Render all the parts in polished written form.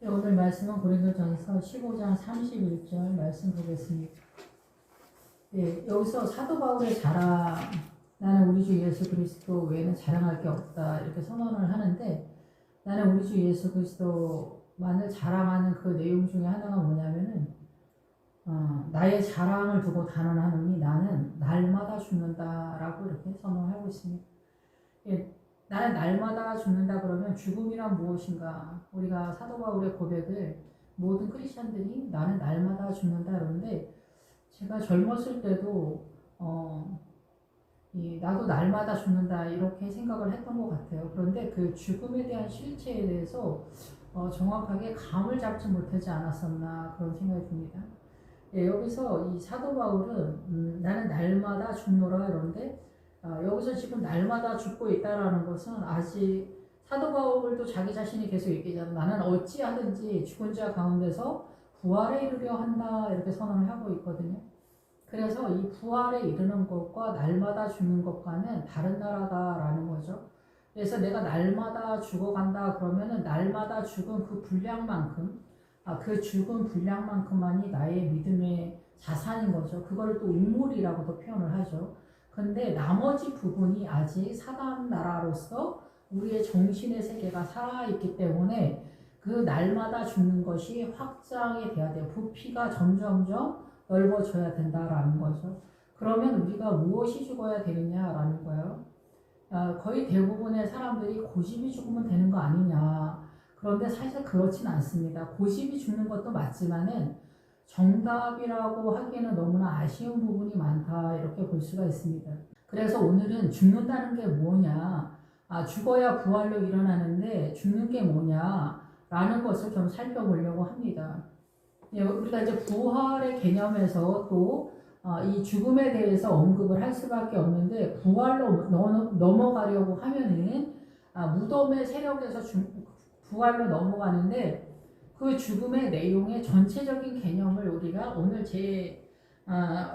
네, 오늘 말씀은 고린도전서 15장 31절 말씀 보겠습니다. 네, 여기서 사도 바울의 자랑, 나는 우리 주 예수 그리스도 외에는 자랑할 게 없다 이렇게 선언을 하는데, 나는 우리 주 예수 그리스도만을 자랑하는 그 내용 중에 하나가 뭐냐면은 나의 자랑을 두고 단언하노니 나는 날마다 죽는다라고 이렇게 선언하고 있습니다. 예, 나는 날마다 죽는다 그러면 죽음이란 무엇인가? 우리가 사도 바울의 고백을 모든 크리스천들이 나는 날마다 죽는다 그러는데, 제가 젊었을 때도 나도 날마다 죽는다 이렇게 생각을 했던 것 같아요. 그런데 그 죽음에 대한 실체에 대해서 정확하게 감을 잡지 못하지 않았었나 그런 생각이 듭니다. 예, 여기서 이 사도 바울은 나는 날마다 죽노라 이러는데, 여기서 지금 날마다 죽고 있다라는 것은 아직 사도 바울도 자기 자신이 계속 얘기하잖아요. 나는 어찌하든지 죽은 자 가운데서 부활에 이르려 한다 이렇게 선언을 하고 있거든요. 그래서 이 부활에 이르는 것과 날마다 죽는 것과는 다른 나라다라는 거죠. 그래서 내가 날마다 죽어간다 그러면은 날마다 죽은 그 분량만큼, 그 죽은 분량만큼만이 나의 믿음의 자산인 거죠. 그거를 또 우물이라고도 표현을 하죠. 근데 나머지 부분이 아직 사단 나라로서 우리의 정신의 세계가 살아있기 때문에 그 날마다 죽는 것이 확장이 돼야 돼요. 부피가 점점점 넓어져야 된다라는 거죠. 그러면 우리가 무엇이 죽어야 되느냐라는 거예요. 거의 대부분의 사람들이 고집이 죽으면 되는 거 아니냐. 그런데 사실 그렇진 않습니다. 고집이 죽는 것도 맞지만은 정답이라고 하기에는 너무나 아쉬운 부분이 많다 이렇게 볼 수가 있습니다. 그래서 오늘은 죽는다는 게 뭐냐, 죽어야 부활로 일어나는데 죽는 게 뭐냐 라는 것을 좀 살펴보려고 합니다. 우리가 이제 부활의 개념에서 또 이 죽음에 대해서 언급을 할 수밖에 없는데, 부활로 넘어가려고 하면은 무덤의 세력에서 부활로 넘어가는데, 그 죽음의 내용의 전체적인 개념을 우리가 오늘 제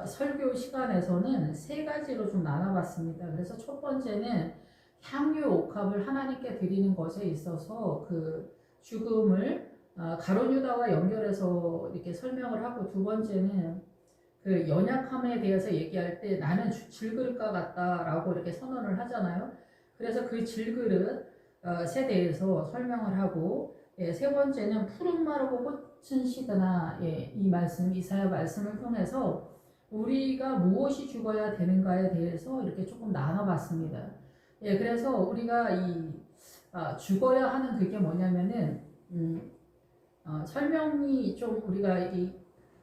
설교 시간에서는 세 가지로 좀 나눠봤습니다. 그래서 첫 번째는 향유 옥합을 하나님께 드리는 것에 있어서 그 죽음을 가룟 유다와 연결해서 이렇게 설명을 하고, 두 번째는 그 연약함에 대해서 얘기할 때 나는 질그릇과 같다라고 이렇게 선언을 하잖아요. 그래서 그 질그릇에 대해서 설명을 하고, 세 번째는 푸른 마르고 꽃은 시드나, 이 말씀, 이사야 말씀을 통해서 우리가 무엇이 죽어야 되는가에 대해서 이렇게 조금 나눠봤습니다. 그래서 우리가 죽어야 하는 그게 뭐냐면은 설명이 좀 우리가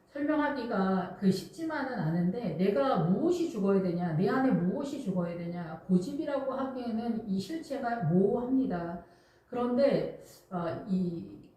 설명하기가 쉽지만은 않은데, 내가 무엇이 죽어야 되냐, 내 안에 무엇이 죽어야 되냐, 고집이라고 하기에는 이 실체가 모호합니다. 그런데 이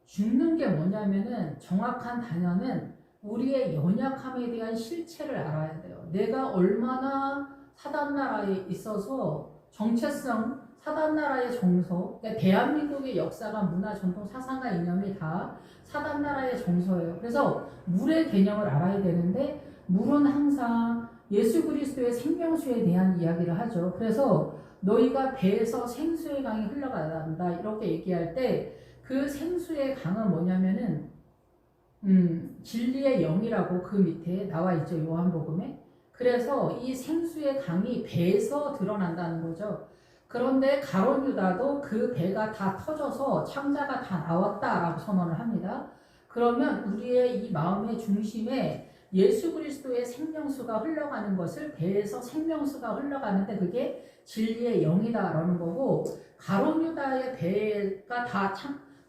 죽는 게 뭐냐면은 정확한 단어는 우리의 연약함에 대한 실체를 알아야 돼요. 내가 얼마나 사단 나라에 있어서 정체성, 사단 나라의 정서, 그러니까 대한민국의 역사가 문화, 전통, 사상과 이념이 다 사단 나라의 정서예요. 그래서 물의 개념을 알아야 되는데, 물은 항상 예수 그리스도의 생명수에 대한 이야기를 하죠. 그래서 너희가 배에서 생수의 강이 흘러간다 이렇게 얘기할 때, 그 생수의 강은 뭐냐면은 진리의 영이라고 그 밑에 나와 있죠, 요한복음에. 그래서 이 생수의 강이 배에서 드러난다는 거죠. 그런데 가룟 유다도 그 배가 다 터져서 창자가 다 나왔다라고 선언을 합니다. 그러면 우리의 이 마음의 중심에 예수 그리스도의 생명수가 흘러가는 것을, 배에서 생명수가 흘러가는데 그게 진리의 영이다라는 거고, 가룟 유다의 배가 다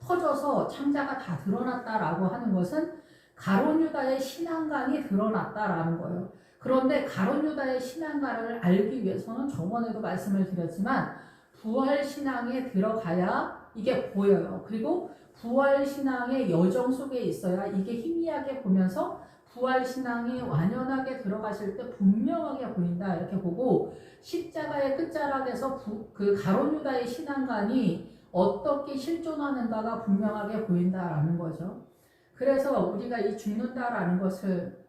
터져서 창자가 다 드러났다라고 하는 것은 가룟 유다의 신앙관이 드러났다라는 거예요. 그런데 가룟 유다의 신앙관을 알기 위해서는 저번에도 말씀을 드렸지만 부활신앙에 들어가야 이게 보여요. 그리고 부활신앙의 여정 속에 있어야 이게 희미하게 보면서 부활신앙이 완연하게 들어가실 때 분명하게 보인다 이렇게 보고, 십자가의 끝자락에서 그 가룟 유다의 신앙관이 어떻게 실존하는가가 분명하게 보인다라는 거죠. 그래서 우리가 이 죽는다라는 것을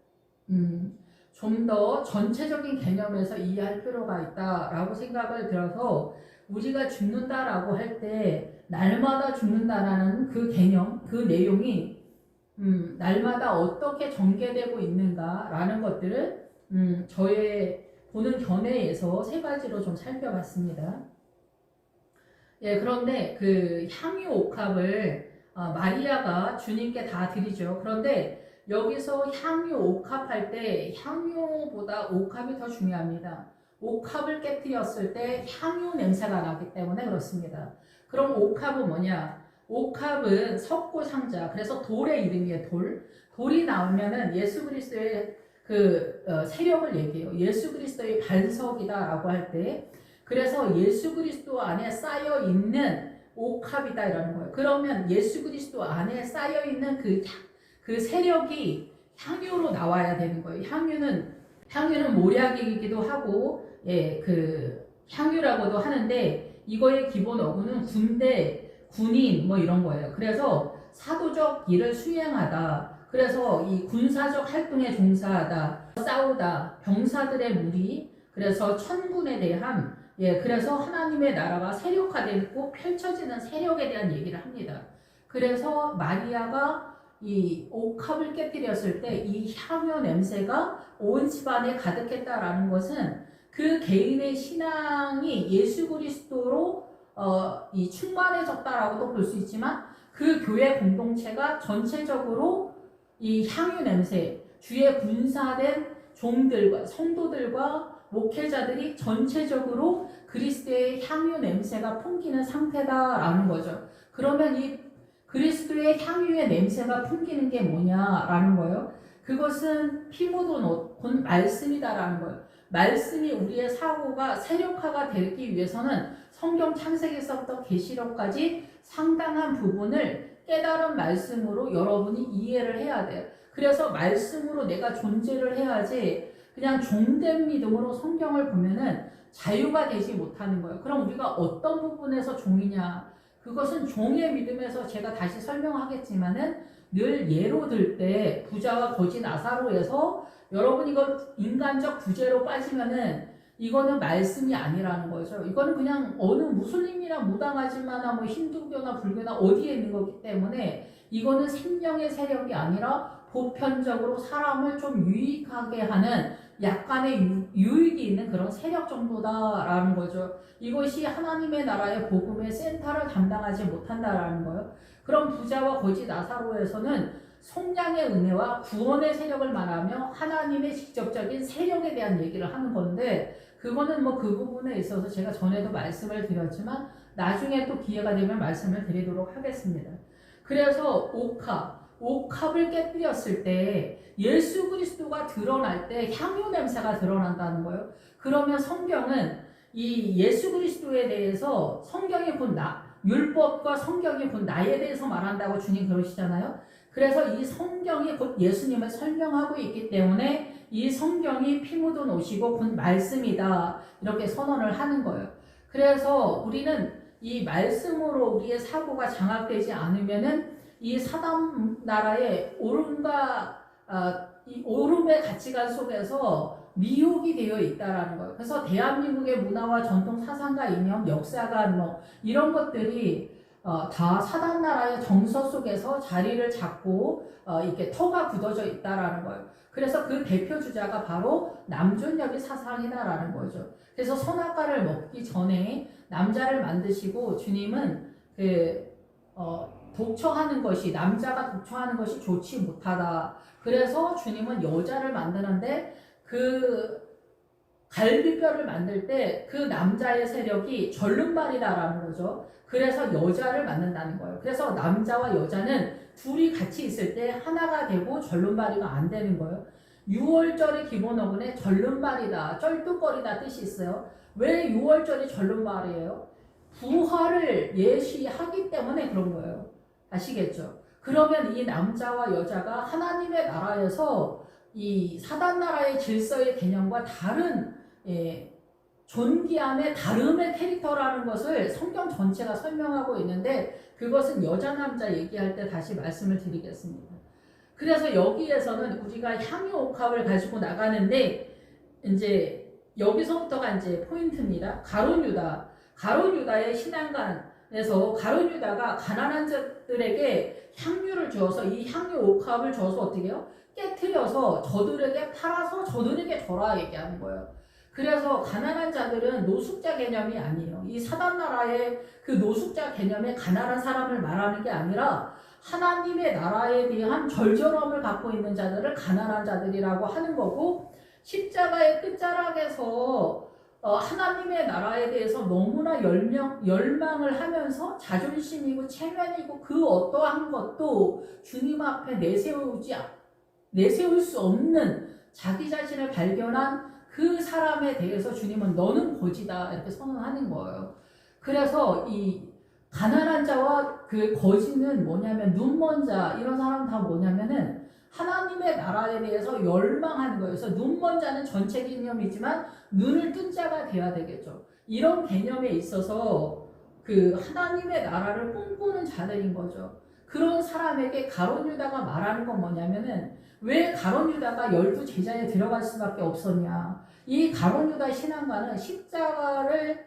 좀 더 전체적인 개념에서 이해할 필요가 있다라고 생각을 들어서, 우리가 죽는다라고 할 때 날마다 죽는다라는 그 개념, 그 내용이 날마다 어떻게 전개되고 있는가라는 것들을 저의 보는 견해에서 세 가지로 좀 살펴봤습니다. 예, 그런데 그 향유 옥합을 마리아가 주님께 다 드리죠. 그런데 여기서 향유 옥합할 때 향유보다 옥합이 더 중요합니다. 옥합을 깨뜨렸을 때 향유 냄새가 나기 때문에 그렇습니다. 그럼 옥합은 뭐냐? 옥합은 석고상자, 그래서 돌의 이름이에요. 돌이 나오면은 예수 그리스도의 세력을 얘기해요. 예수 그리스도의 반석이다라고 할 때, 그래서 예수 그리스도 안에 쌓여 있는 옥합이다 이라는 거예요. 그러면 예수 그리스도 안에 쌓여 있는 그 세력이 향유로 나와야 되는 거예요. 향유는 모략이기도 하고, 예, 향유라고도 하는데, 이거의 기본 어구는 군대, 군인 뭐 이런 거예요. 그래서 사도적 일을 수행하다. 그래서 이 군사적 활동에 종사하다, 싸우다, 병사들의 무리, 그래서 천군에 대한, 예, 그래서 하나님의 나라가 세력화되고 펼쳐지는 세력에 대한 얘기를 합니다. 그래서 마리아가 이 옥합을 깨뜨렸을 때 이 향유 냄새가 온 집안에 가득했다라는 것은 그 개인의 신앙이 예수 그리스도로 이 충만해졌다라고도 볼 수 있지만 그 교회 공동체가 전체적으로 이 향유 냄새, 주의 군사된 종들과 성도들과 목회자들이 전체적으로 그리스도의 향유 냄새가 풍기는 상태다라는 거죠. 그러면 이 그리스도의 향유의 냄새가 풍기는 게 뭐냐라는 거예요. 그것은 피 묻은 옷, 곧 말씀이다라는 거예요. 말씀이 우리의 사고가 세력화가 되기 위해서는 성경 창세기서부터 계시록까지 상당한 부분을 깨달은 말씀으로 여러분이 이해를 해야 돼요. 그래서 말씀으로 내가 존재를 해야지 그냥 종된 믿음으로 성경을 보면은 자유가 되지 못하는 거예요. 그럼 우리가 어떤 부분에서 종이냐? 그것은 종의 믿음에서 제가 다시 설명하겠지만은 늘 예로 들 때 부자와 거지 나사로에서 여러분 이거 인간적 부재로 빠지면은 이거는 말씀이 아니라는 거죠. 이거는 그냥 어느 무슬림이나 무당하지마나 뭐 힌두교나 불교나 어디에 있는 거기 때문에 이거는 생명의 세력이 아니라 보편적으로 사람을 좀 유익하게 하는 약간의 유익이 있는 그런 세력 정도다라는 거죠. 이것이 하나님의 나라의 복음의 센터를 담당하지 못한다라는 거예요. 그럼 부자와 거지 나사로에서는 속량의 은혜와 구원의 세력을 말하며 하나님의 직접적인 세력에 대한 얘기를 하는 건데 그거는 뭐 그 부분에 있어서 제가 전에도 말씀을 드렸지만 나중에 또 기회가 되면 말씀을 드리도록 하겠습니다. 그래서 옥합을 깨뜨렸을 때 예수 그리스도가 드러날 때 향유 냄새가 드러난다는 거예요. 그러면 성경은 이 예수 그리스도에 대해서 성경이 곧 율법과 성경이 곧 나에 대해서 말한다고 주님 그러시잖아요. 그래서 이 성경이 곧 예수님을 설명하고 있기 때문에 이 성경이 피 묻은 옷이고 곧 말씀이다 이렇게 선언을 하는 거예요. 그래서 우리는 이 말씀으로 우리의 사고가 장악되지 않으면은 이 사단 나라의 이 오름의 가치관 속에서 미혹이 되어 있다라는 거예요. 그래서 대한민국의 문화와 전통 사상과 이념, 역사관 뭐 이런 것들이 다 사단 나라의 정서 속에서 자리를 잡고 이렇게 터가 굳어져 있다라는 거예요. 그래서 그 대표 주자가 바로 남존여비 사상이다라는 거죠. 그래서 선악과를 먹기 전에 남자를 만드시고 주님은 남자가 독처하는 것이 좋지 못하다. 그래서 주님은 여자를 만드는데 그 갈비뼈를 만들 때 그 남자의 세력이 절름발이다라는 거죠. 그래서 여자를 만든다는 거예요. 그래서 남자와 여자는 둘이 같이 있을 때 하나가 되고 절름발이가 안 되는 거예요. 6월절의 기본 어근에 절름발이다, 쩔뚝거리다 뜻이 있어요. 왜 6월절이 절름발이에요? 부활을 예시하기 때문에 그런 거예요. 아시겠죠? 그러면 이 남자와 여자가 하나님의 나라에서 이 사단 나라의 질서의 개념과 다른 존귀함의 다름의 캐릭터라는 것을 성경 전체가 설명하고 있는데 그것은 여자 남자 얘기할 때 다시 말씀을 드리겠습니다. 그래서 여기에서는 우리가 향유 옥합을 가지고 나가는데 이제 여기서부터가 이제 포인트입니다. 가룟 유다의 신앙관 그래서 가룟 유다가 가난한 자들에게 향유를 주어서 이 향유 옥합을 줘서 어떻게 해요? 깨트려서 저들에게 팔아서 저들에게 줘라 얘기하는 거예요. 그래서 가난한 자들은 노숙자 개념이 아니에요. 이 사단 나라의 그 노숙자 개념의 가난한 사람을 말하는 게 아니라 하나님의 나라에 대한 절절함을 갖고 있는 자들을 가난한 자들이라고 하는 거고, 십자가의 끝자락에서 하나님의 나라에 대해서 너무나 열망을 하면서 자존심이고 체면이고 그 어떠한 것도 주님 앞에 내세울 수 없는 자기 자신을 발견한 그 사람에 대해서 주님은 너는 거지다 이렇게 선언하는 거예요. 그래서 이 가난한 자와 그 거지는 뭐냐면 눈먼 자 이런 사람 다 뭐냐면은 하나님의 나라에 대해서 열망하는 거예요. 그래서 눈먼 자는 전체 개념이지만 눈을 뜬 자가 돼야 되겠죠. 이런 개념에 있어서 그 하나님의 나라를 꿈꾸는 자들인 거죠. 그런 사람에게 가룟 유다가 말하는 건 뭐냐면은 왜 가룟 유다가 12제자에 들어갈 수밖에 없었냐. 이 가룟 유다 신앙가는 십자가를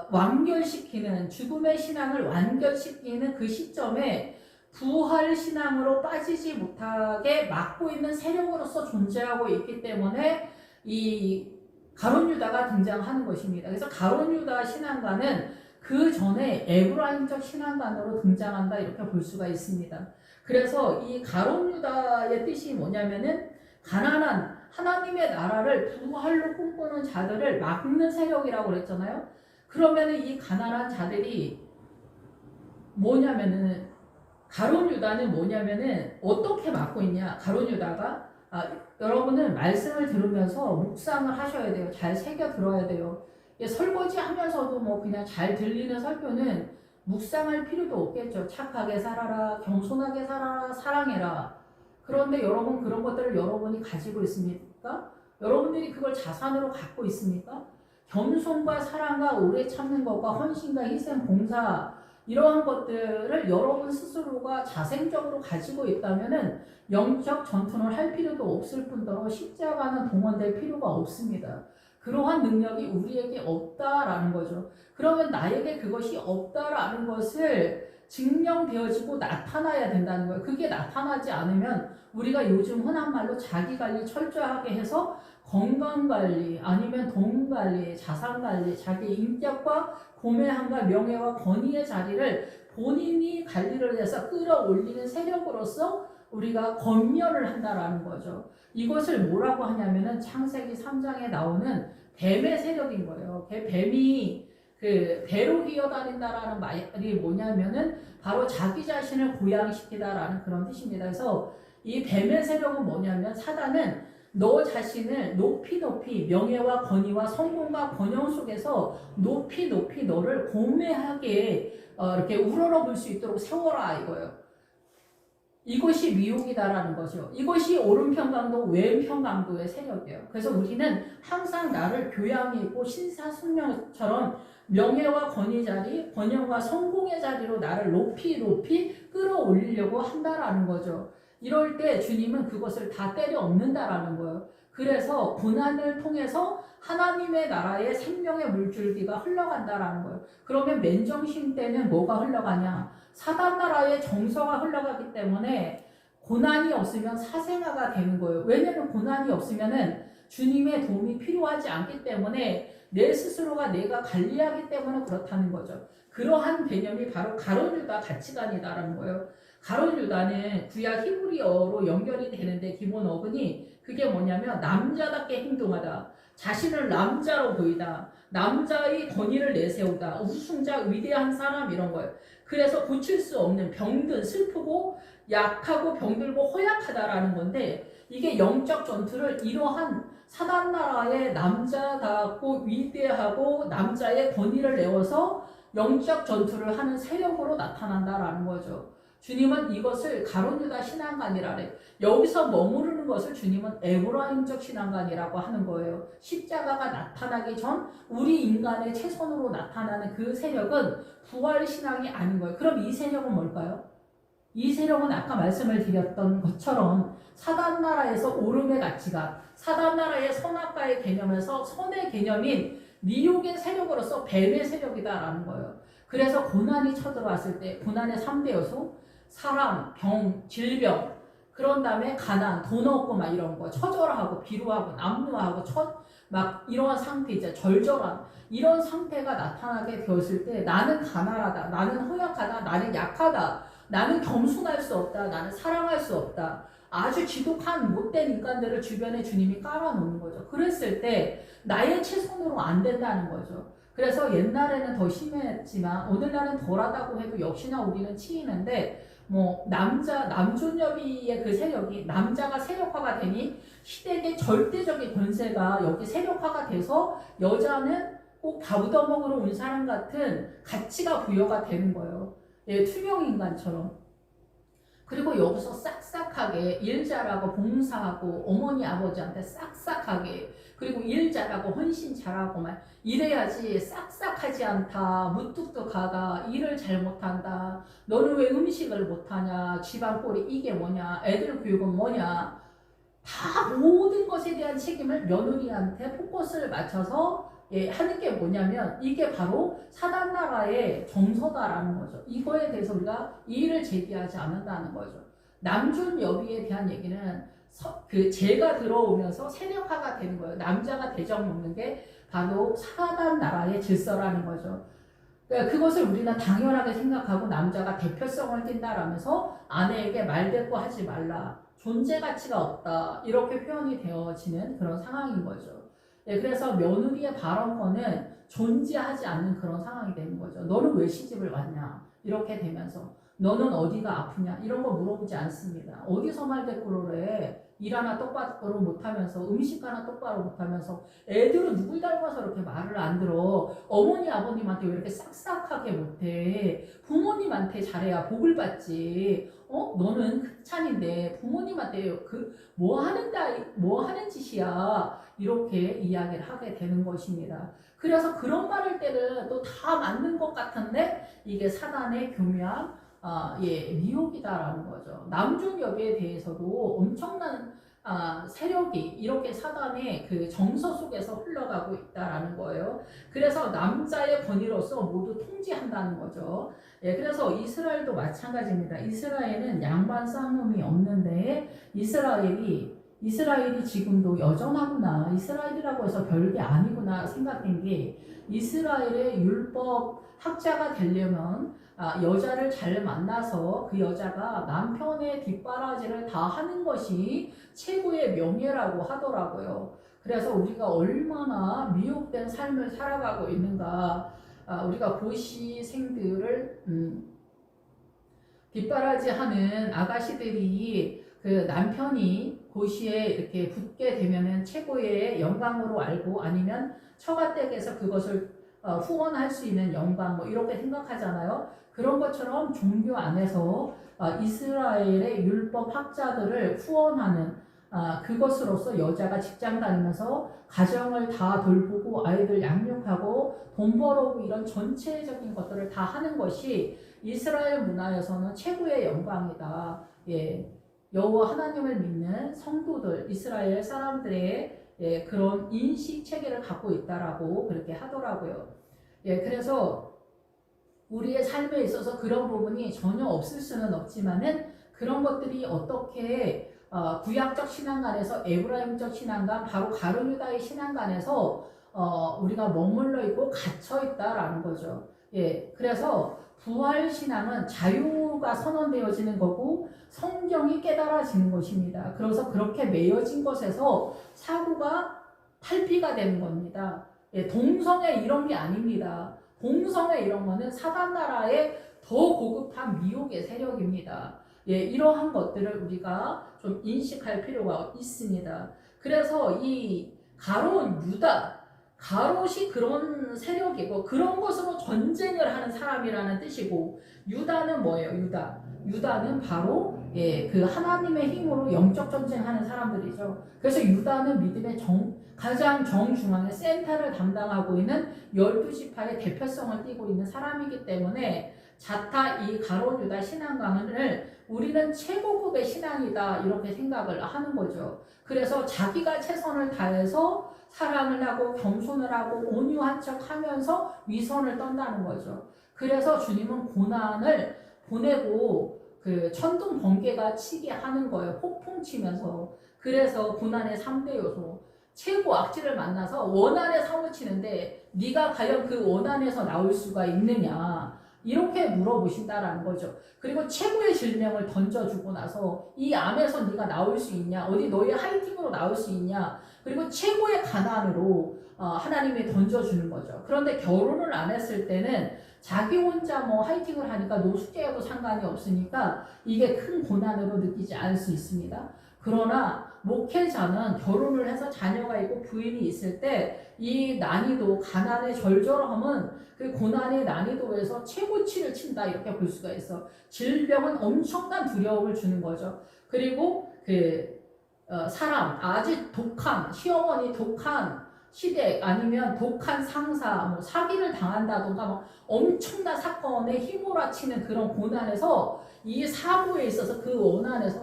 완결시키는, 죽음의 신앙을 완결시키는 그 시점에 부활 신앙으로 빠지지 못하게 막고 있는 세력으로서 존재하고 있기 때문에 이 가룟 유다가 등장하는 것입니다. 그래서 가룟 유다 신앙가는 그 전에 에브라임적 신앙관으로 등장한다 이렇게 볼 수가 있습니다. 그래서 이 가룟 유다의 뜻이 뭐냐면은 가난한 하나님의 나라를 부활로 꿈꾸는 자들을 막는 세력이라고 그랬잖아요. 그러면은 이 가난한 자들이 뭐냐면은 가룟 유다는 뭐냐면은 어떻게 막고 있냐. 가룟 유다가 여러분은 말씀을 들으면서 묵상을 하셔야 돼요. 잘 새겨 들어야 돼요. 설거지 하면서도 뭐 그냥 잘 들리는 설교는 묵상할 필요도 없겠죠. 착하게 살아라, 겸손하게 살아라, 사랑해라. 그런데 여러분 그런 것들을 여러분이 가지고 있습니까? 여러분들이 그걸 자산으로 갖고 있습니까? 겸손과 사랑과 오래 참는 것과 헌신과 희생, 봉사 이러한 것들을 여러분 스스로가 자생적으로 가지고 있다면은 영적 전투를 할 필요도 없을 뿐더러 십자가는 동원될 필요가 없습니다. 그러한 능력이 우리에게 없다라는 거죠. 그러면 나에게 그것이 없다라는 것을 증명되어지고 나타나야 된다는 거예요. 그게 나타나지 않으면 우리가 요즘 흔한 말로 자기관리 철저하게 해서 건강관리 아니면 돈관리, 자산관리, 자기 인격과 고매함과 명예와 권위의 자리를 본인이 관리를 해서 끌어올리는 세력으로서 우리가 검열을 한다라는 거죠. 이것을 뭐라고 하냐면은 창세기 3장에 나오는 뱀의 세력인 거예요. 뱀이 그 배로 기어다닌다라는 말이 뭐냐면은 바로 자기 자신을 고양시키다라는 그런 뜻입니다. 그래서 이 뱀의 세력은 뭐냐면 사단은 너 자신을 높이 명예와 권위와 성공과 번영 속에서 높이 너를 고매하게 이렇게 우러러볼 수 있도록 세워라 이거예요. 이것이 미혹이다라는 거죠. 이것이 오른편 강도, 왼편 강도의 세력이에요. 그래서 우리는 항상 나를 교양이고 신사숙녀처럼 명예와 권위 자리, 번영과 성공의 자리로 나를 높이 끌어올리려고 한다라는 거죠. 이럴 때 주님은 그것을 다 때려 엎는다라는 거예요. 그래서 고난을 통해서 하나님의 나라의 생명의 물줄기가 흘러간다라는 거예요. 그러면 맨정신 때는 뭐가 흘러가냐? 사단 나라의 정서가 흘러가기 때문에 고난이 없으면 사생아가 되는 거예요. 왜냐하면 고난이 없으면은 주님의 도움이 필요하지 않기 때문에 내 스스로가 내가 관리하기 때문에 그렇다는 거죠. 그러한 개념이 바로 가룟 유다 가치관이다라는 거예요. 가룟 유다는 구약 히브리어로 연결이 되는데 기본 어근이 그게 뭐냐면 남자답게 행동하다. 자신을 남자로 보이다. 남자의 권위를 내세우다. 우승자, 위대한 사람 이런 거예요. 그래서 고칠 수 없는 병든, 슬프고 약하고 병들고 허약하다라는 건데 이게 영적 전투를 이러한 사단 나라의 남자답고 위대하고 남자의 권위를 내어서 영적 전투를 하는 세력으로 나타난다라는 거죠. 주님은 이것을 가룟 유다 신앙관이라래. 여기서 머무르는 것을 주님은 에브라임적 신앙관이라고 하는 거예요. 십자가가 나타나기 전 우리 인간의 최선으로 나타나는 그 세력은 부활 신앙이 아닌 거예요. 그럼 이 세력은 뭘까요? 이 세력은 아까 말씀을 드렸던 것처럼 사단 나라에서 오름의 가치가, 사단 나라의 선악과의 개념에서 선의 개념인 미혹의 세력으로서 뱀의 세력이다라는 거예요. 그래서 고난이 쳐들어왔을 때 고난의 3대 요소, 사람, 병, 질병, 그런 다음에 가난, 돈 없고 막 이런 거, 처절하고 비루하고 남루하고 막 이러한 상태 있잖아. 절절한 이런 상태가 나타나게 되었을 때 나는 가난하다, 나는 허약하다, 나는 약하다, 나는 겸손할 수 없다, 나는 사랑할 수 없다. 아주 지독한 못된 인간들을 주변에 주님이 깔아놓는 거죠. 그랬을 때 나의 최선으로 안 된다는 거죠. 그래서 옛날에는 더 심했지만 오늘날은 덜하다고 해도 역시나 우리는 치이는데, 뭐 남존여비의 그 세력이 남자가 세력화가 되니 시댁의 절대적인 권세가 여기 세력화가 돼서 여자는 꼭 밥უდ어먹으러 온 사람 같은 가치가 부여가 되는 거예요. 예, 투명 인간처럼. 그리고 여기서 싹싹하게 일 잘하고 봉사하고 어머니 아버지한테 싹싹하게, 그리고 일 잘하고 헌신 잘하고 막 이래야지, 싹싹하지 않다, 무뚝뚝하다, 일을 잘 못한다, 너는 왜 음식을 못하냐, 집안 꼴이 이게 뭐냐, 애들 교육은 뭐냐, 다 모든 것에 대한 책임을 며느리한테 포커스를 맞춰서 하는 게 뭐냐면 이게 바로 사단 나라의 정서다라는 거죠. 이거에 대해서 우리가 이의를 제기하지 않는다는 거죠. 남존 여비에 대한 얘기는 그 죄가 들어오면서 세력화가 되는 거예요. 남자가 대접 먹는 게 바로 사단 나라의 질서라는 거죠. 그러니까 그것을 우리는 당연하게 생각하고 남자가 대표성을 띈다라면서 아내에게 말대꾸하지 말라, 존재 가치가 없다, 이렇게 표현이 되어지는 그런 상황인 거죠. 예, 그래서 며느리의 발언권은 존재하지 않는 그런 상황이 되는 거죠. 너는 왜 시집을 왔냐, 이렇게 되면서 너는 어디가 아프냐 이런 거 물어보지 않습니다. 어디서 말대꾸를 해? 일 하나 똑바로 못하면서, 음식 하나 똑바로 못하면서, 애들은 누굴 닮아서 이렇게 말을 안 들어? 어머니 아버님한테 왜 이렇게 싹싹하게 못해? 부모님한테 잘해야 복을 받지. 너는 극찬인데 부모님한테 뭐 하는 짓이야, 이렇게 이야기를 하게 되는 것입니다. 그래서 그런 말할 때는 또 다 맞는 것 같은데 이게 사단의 교묘한 미혹이다라는 거죠. 남존 여비에 대해서도 엄청난 세력이 이렇게 사단의 그 정서 속에서 흘러가고 있다라는 거예요. 그래서 남자의 권위로서 모두 통제한다는 거죠. 예, 그래서 이스라엘도 마찬가지입니다. 이스라엘은 양반 쌍놈이 없는데 이스라엘이 지금도 여전하구나, 이스라엘이라고 해서 별게 아니구나 생각된 게, 이스라엘의 율법 학자가 되려면 여자를 잘 만나서 그 여자가 남편의 뒷바라지를 다 하는 것이 최고의 명예라고 하더라고요. 그래서 우리가 얼마나 미혹된 삶을 살아가고 있는가, 우리가 고시생들을 뒷바라지 하는 아가씨들이 그 남편이 고시에 이렇게 붙게 되면은 최고의 영광으로 알고, 아니면 처가댁에서 그것을 후원할 수 있는 영광, 뭐 이렇게 생각하잖아요. 그런 것처럼 종교 안에서 이스라엘의 율법 학자들을 후원하는 그것으로서 여자가 직장 다니면서 가정을 다 돌보고 아이들 양육하고 돈 벌어오고 이런 전체적인 것들을 다 하는 것이 이스라엘 문화에서는 최고의 영광이다. 예. 여호와 하나님을 믿는 성도들, 이스라엘 사람들의 그런 인식 체계를 갖고 있다라고 그렇게 하더라고요. 예, 그래서 우리의 삶에 있어서 그런 부분이 전혀 없을 수는 없지만은 그런 것들이 어떻게 구약적 신앙관에서, 에브라임적 신앙관, 바로 가룟유다의 신앙관에서 우리가 머물러 있고 갇혀 있다라는 거죠. 예, 그래서 부활 신앙은 자유가 선언되어지는 거고 성경이 깨달아지는 것입니다. 그래서 그렇게 매여진 것에서 사고가 탈피가 되는 겁니다. 예, 동성애 이런 게 아닙니다. 동성애 이런 거는 사단 나라의 더 고급한 미혹의 세력입니다. 예, 이러한 것들을 우리가 좀 인식할 필요가 있습니다. 그래서 이 가롯 유다, 가롯이 그런 세력이고 그런 것으로 전쟁을 하는 사람이라는 뜻이고, 유다는 뭐예요? 유다는 바로 그 하나님의 힘으로 영적 전쟁하는 사람들이죠. 그래서 유다는 믿음의 가장 정중앙의 센터를 담당하고 있는 12지파의 대표성을 띠고 있는 사람이기 때문에 자타 이 가롯 유다 신앙관을 우리는 최고급의 신앙이다, 이렇게 생각을 하는 거죠. 그래서 자기가 최선을 다해서 사랑을 하고 겸손을 하고 온유한 척 하면서 위선을 떤다는 거죠. 그래서 주님은 고난을 보내고 그 천둥 번개가 치게 하는 거예요. 폭풍 치면서. 그래서 고난의 3대 요소. 최고 악질을 만나서 원한에 사무치는데 네가 과연 그 원한에서 나올 수가 있느냐. 이렇게 물어보신다라는 거죠. 그리고 최고의 질명을 던져주고 나서 이 암에서 네가 나올 수 있냐. 어디 너의 하이팅으로 나올 수 있냐. 그리고 최고의 가난으로 하나님이 던져주는 거죠. 그런데 결혼을 안 했을 때는 자기 혼자 뭐 하이팅을 하니까 노숙자여도 상관이 없으니까 이게 큰 고난으로 느끼지 않을 수 있습니다. 그러나 목회자는 결혼을 해서 자녀가 있고 부인이 있을 때 이 난이도, 가난의 절절함은 그 고난의 난이도에서 최고치를 친다 이렇게 볼 수가 있어. 질병은 엄청난 두려움을 주는 거죠. 그리고 사람, 아주 독한, 시어머니 독한 시댁 아니면 독한 상사, 뭐 사기를 당한다던가 뭐 엄청난 사건에 휘몰아치는 그런 고난에서 이 사고에 있어서 그 원한에서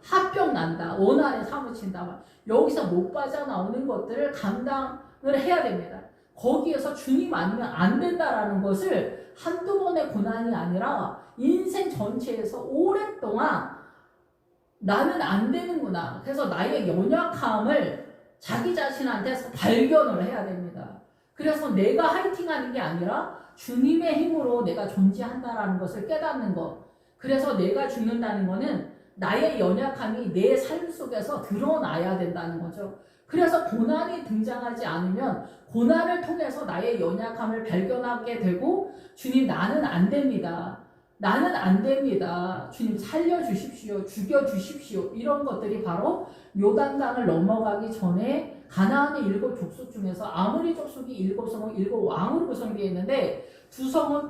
합병 난다, 원한에 사무친다. 여기서 못 빠져나오는 것들을 감당을 해야 됩니다. 거기에서 주님 아니면 안 된다라는 것을 한두 번의 고난이 아니라 인생 전체에서 오랫동안 나는 안 되는구나. 그래서 나의 연약함을 자기 자신한테서 발견을 해야 됩니다. 그래서 내가 화이팅하는 게 아니라 주님의 힘으로 내가 존재한다라는 것을 깨닫는 것. 그래서 내가 죽는다는 것은 나의 연약함이 내 삶 속에서 드러나야 된다는 거죠. 그래서 고난이 등장하지 않으면 고난을 통해서 나의 연약함을 발견하게 되고 주님 나는 안 됩니다. 나는 안 됩니다. 주님 살려주십시오. 죽여주십시오. 이런 것들이 바로 요단강을 넘어가기 전에 가나안의 7 족속 중에서 아모리 족속이 7성은 7 왕으로 구성되어 있는데 두 성은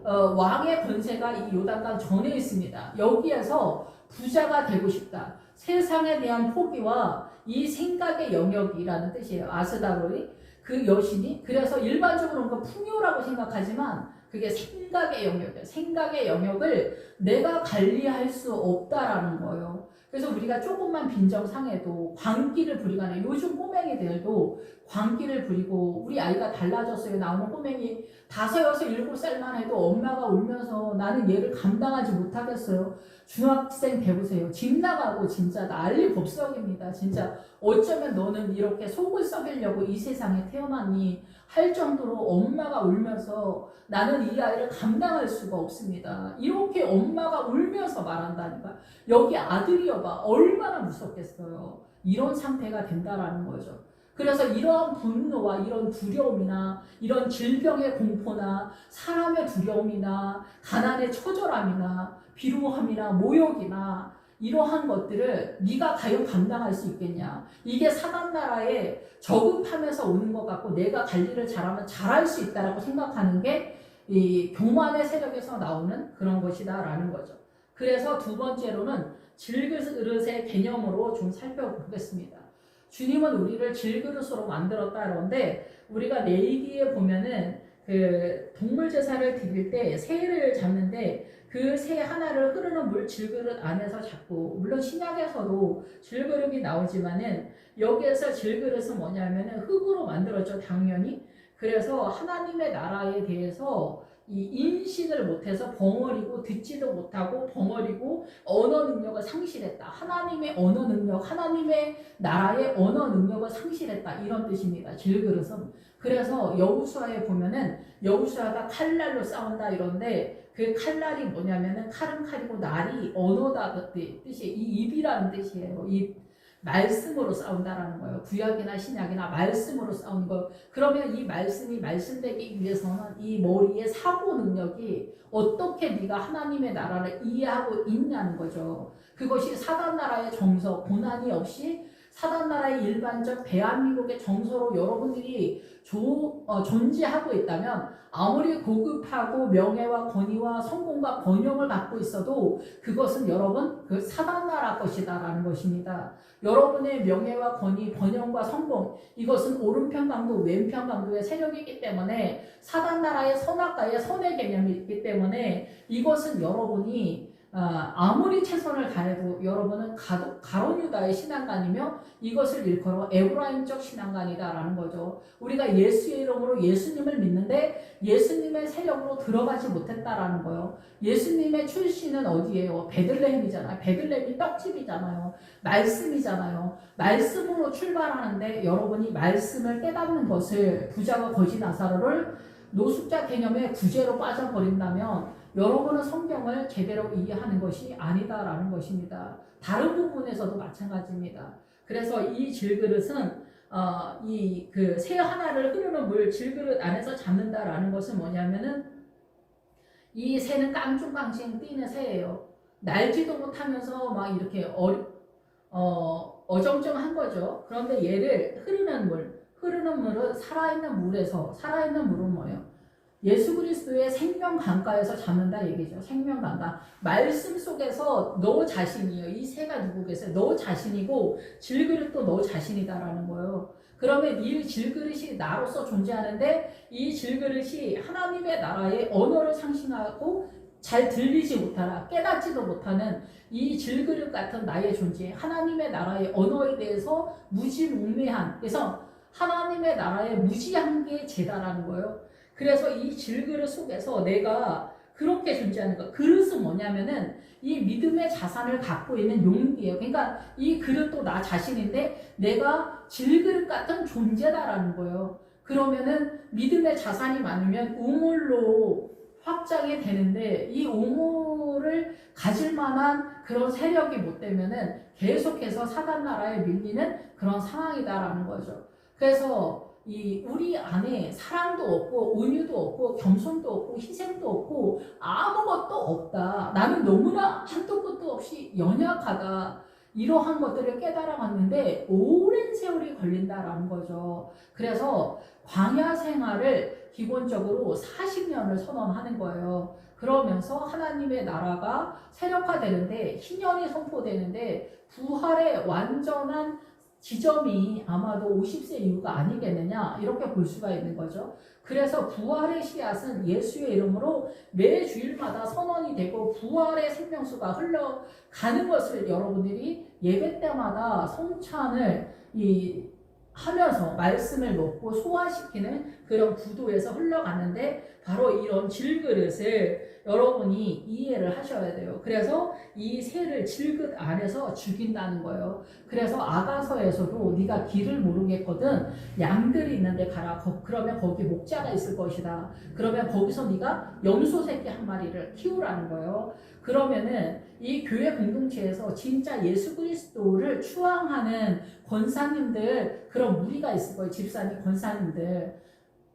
왕의 권세가 이 요단강 전에 있습니다. 여기에서 부자가 되고 싶다. 세상에 대한 포기와 이 생각의 영역이라는 뜻이에요. 아스다로이 그 여신이 그래서 일반적으로 뭔가 풍요라고 생각하지만 그게 생각의 영역이에요. 생각의 영역을 내가 관리할 수 없다라는 거예요. 그래서 우리가 조금만 빈정상해도 광기를 부리거나 요즘 꼬맹이들도 광기를 부리고 우리 아이가 달라졌어요. 나오는 꼬맹이 5, 6, 7살만 해도 엄마가 울면서 나는 얘를 감당하지 못하겠어요. 중학생 돼보세요. 집 나가고 진짜 난리 법석입니다. 진짜 어쩌면 너는 이렇게 속을 썩이려고 이 세상에 태어났니 할 정도로 엄마가 울면서 나는 이 아이를 감당할 수가 없습니다. 이렇게 엄마가 울면서 말한다니까. 여기 아들이어봐 얼마나 무섭겠어요. 이런 상태가 된다라는 거죠. 그래서 이러한 분노와 이런 두려움이나 이런 질병의 공포나 사람의 두려움이나 가난의 처절함이나 비루함이나 모욕이나 이러한 것들을 네가 과연 감당할 수 있겠냐. 이게 사단나라에 저급하면서 오는 것 같고 내가 관리를 잘하면 잘할 수 있다라고 생각하는 게 이 교만의 세력에서 나오는 그런 것이다라는 거죠. 그래서 두 번째로는 질그릇의 개념으로 좀 살펴보겠습니다. 주님은 우리를 질그릇으로 만들었다 그러는데 우리가 레위기에 보면은 그 동물 제사를 드릴 때 새를 잡는데 그 새 하나를 흐르는 물 질그릇 안에서 잡고 물론 신약에서도 질그릇이 나오지만은 여기에서 질그릇은 뭐냐면은 흙으로 만들었죠 당연히. 그래서 하나님의 나라에 대해서 이 인식을 못해서 벙어리고 듣지도 못하고 벙어리고 언어 능력을 상실했다. 하나님의 언어 능력, 하나님의 나라의 언어 능력을 상실했다. 이런 뜻입니다. 질그릇은. 그래서 여호수아에 보면은 여호수아가 칼날로 싸운다 이런데 그 칼날이 뭐냐면은 칼은 칼이고 날이 언어다 그 뜻이 이 입이라는 뜻이에요. 입. 말씀으로 싸운다라는 거예요. 구약이나 신약이나 말씀으로 싸우는 거. 그러면 이 말씀이 말씀되기 위해서는 이 머리의 사고 능력이 어떻게 네가 하나님의 나라를 이해하고 있냐는 거죠. 그것이 사단나라의 정서, 고난이 없이 사단나라의 일반적 대한민국의 정서로 여러분들이 존재하고 있다면 아무리 고급하고 명예와 권위와 성공과 번영을 갖고 있어도 그것은 여러분 그 사단나라 것이다라는 것입니다. 여러분의 명예와 권위, 번영과 성공 이것은 오른편 강도, 왼편 강도의 세력이기 때문에 사단나라의 선악과의 선의 개념이 있기 때문에 이것은 여러분이 아무리 최선을 다해도 여러분은 가룟 유다의 신앙관이며 이것을 일컬어 에브라임적 신앙관이다라는 거죠. 우리가 예수의 이름으로 예수님을 믿는데 예수님의 세력으로 들어가지 못했다라는 거예요. 예수님의 출신은 어디예요? 베들레헴이잖아요. 베들레헴이 떡집이잖아요. 말씀이잖아요. 말씀으로 출발하는데 여러분이 말씀을 깨닫는 것을 부자와 거지 나사로를 노숙자 개념의 구제로 빠져버린다면 여러분은 성경을 제대로 이해하는 것이 아니다라는 것입니다. 다른 부분에서도 마찬가지입니다. 그래서 이 질그릇은 이 그 새 하나를 흐르는 물 질그릇 안에서 잡는다라는 것은 뭐냐면은 이 새는 깡충깡충 뛰는 새예요. 날지도 못하면서 막 이렇게 어정쩡한 거죠. 그런데 얘를 흐르는 물은 살아있는 물은 뭐예요? 예수 그리스도의 생명 강가에서 잡는다 얘기죠. 생명 강가. 말씀 속에서 너 자신이에요. 이 새가 누구겠어요? 너 자신이고 질그릇도 너 자신이다라는 거예요. 그러면 이 질그릇이 나로서 존재하는데 이 질그릇이 하나님의 나라의 언어를 상징하고 잘 들리지 못하라, 깨닫지도 못하는 이 질그릇 같은 나의 존재, 하나님의 나라의 언어에 대해서 무지몽매한, 그래서 하나님의 나라의 무지한 게 죄다라는 거예요. 그래서 이 질그릇 속에서 내가 그렇게 존재하는 거. 그릇은 뭐냐면은 이 믿음의 자산을 갖고 있는 용기예요. 그러니까 이 그릇도 나 자신인데 내가 질그릇 같은 존재다라는 거예요. 그러면은 믿음의 자산이 많으면 우물로 확장이 되는데 이 우물을 가질 만한 그런 세력이 못 되면은 계속해서 사단 나라에 밀리는 그런 상황이다라는 거죠. 그래서 우리 안에 사랑도 없고 은유도 없고 겸손도 없고 희생도 없고 아무것도 없다. 나는 너무나 한도 끝도 없이 연약하다. 이러한 것들을 깨달아갔는데 오랜 세월이 걸린다라는 거죠. 그래서 광야 생활을 기본적으로 40년을 선언하는 거예요. 그러면서 하나님의 나라가 세력화되는데 희년이 선포되는데 부활의 완전한 지점이 아마도 50세 이후가 아니겠느냐 이렇게 볼 수가 있는 거죠. 그래서 부활의 씨앗은 예수의 이름으로 매 주일마다 선언이 되고 부활의 생명수가 흘러가는 것을 여러분들이 예배 때마다 성찬을 하면서 말씀을 먹고 소화시키는 그런 구도에서 흘러가는데 바로 이런 질그릇을 여러분이 이해를 하셔야 돼요. 그래서 이 새를 질그릇 안에서 죽인다는 거예요. 그래서 아가서에서도 네가 길을 모르겠거든 양들이 있는데 가라. 그러면 거기 목자가 있을 것이다. 그러면 거기서 네가 염소 새끼 한 마리를 키우라는 거예요. 그러면은 이 교회 공동체에서 진짜 예수 그리스도를 추앙하는 권사님들 그런 무리가 있을 거예요. 집사님, 권사님들.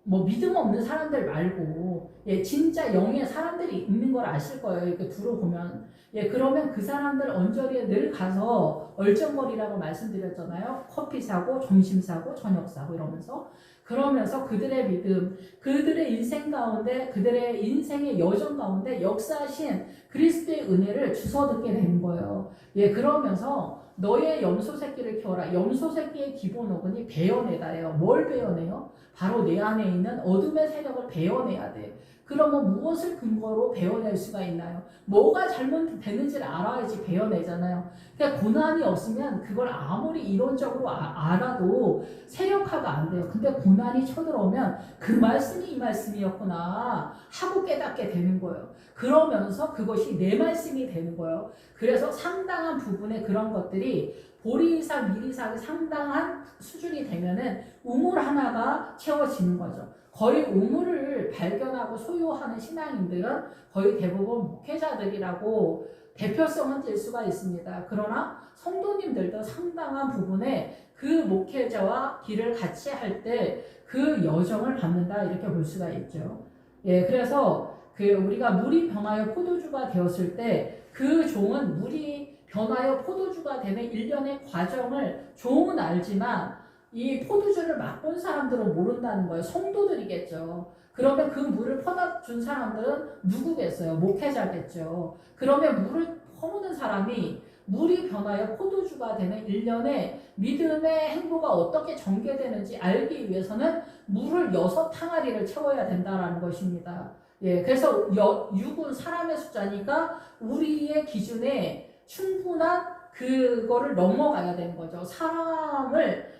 뭐 믿음 없는 사람들 말고 진짜 영의 사람들이 있는 걸 아실 거예요. 이렇게 들어보면 그러면 그 사람들 언저리에 늘 가서 얼쩡거리라고 말씀드렸잖아요. 커피 사고 점심 사고 저녁 사고 이러면서 그러면서 그들의 믿음, 그들의 인생 가운데 그들의 인생의 여정 가운데 역사하신 그리스도의 은혜를 주워듣게 되는 거예요. 그러면서 너의 염소 새끼를 키워라. 염소 새끼의 기본 어근이 베어내다예요. 뭘 베어내요? 바로 내 안에 있는 어둠의 세력을 베어내야 돼. 그러면 무엇을 근거로 베어낼 수가 있나요? 뭐가 잘못되는지를 알아야지 베어내잖아요. 그러니까 고난이 없으면 그걸 아무리 이론적으로 알아도 세력화가 안 돼요. 근데 고난이 쳐들어오면 그 말씀이 이 말씀이었구나 하고 깨닫게 되는 거예요. 그러면서 그것이 내 말씀이 되는 거예요. 그래서 상당한 부분의 그런 것들이 보리이삭, 미리삭이 상당한 수준이 되면은 우물 하나가 채워지는 거죠. 거의 우물을 발견하고 소유하는 신앙인들은 거의 대부분 목회자들이라고 대표성은 들 수가 있습니다. 그러나 성도님들도 상당한 부분에 그 목회자와 길을 같이 할 때 그 여정을 받는다 이렇게 볼 수가 있죠. 그래서 우리가 물이 변하여 포도주가 되었을 때 그 종은 물이 변하여 포도주가 되는 일련의 과정을 종은 알지만 이 포도주를 맛본 사람들은 모른다는 거예요. 성도들이겠죠. 그러면 그 물을 퍼다 준 사람들은 누구겠어요? 목회자겠죠. 그러면 물을 퍼무는 사람이 물이 변하여 포도주가 되는 일련의 믿음의 행보가 어떻게 전개되는지 알기 위해서는 물을 6 항아리를 채워야 된다는 것입니다. 예, 그래서 6은 사람의 숫자니까 우리의 기준에 충분한 그거를 넘어가야 되는 거죠. 사람을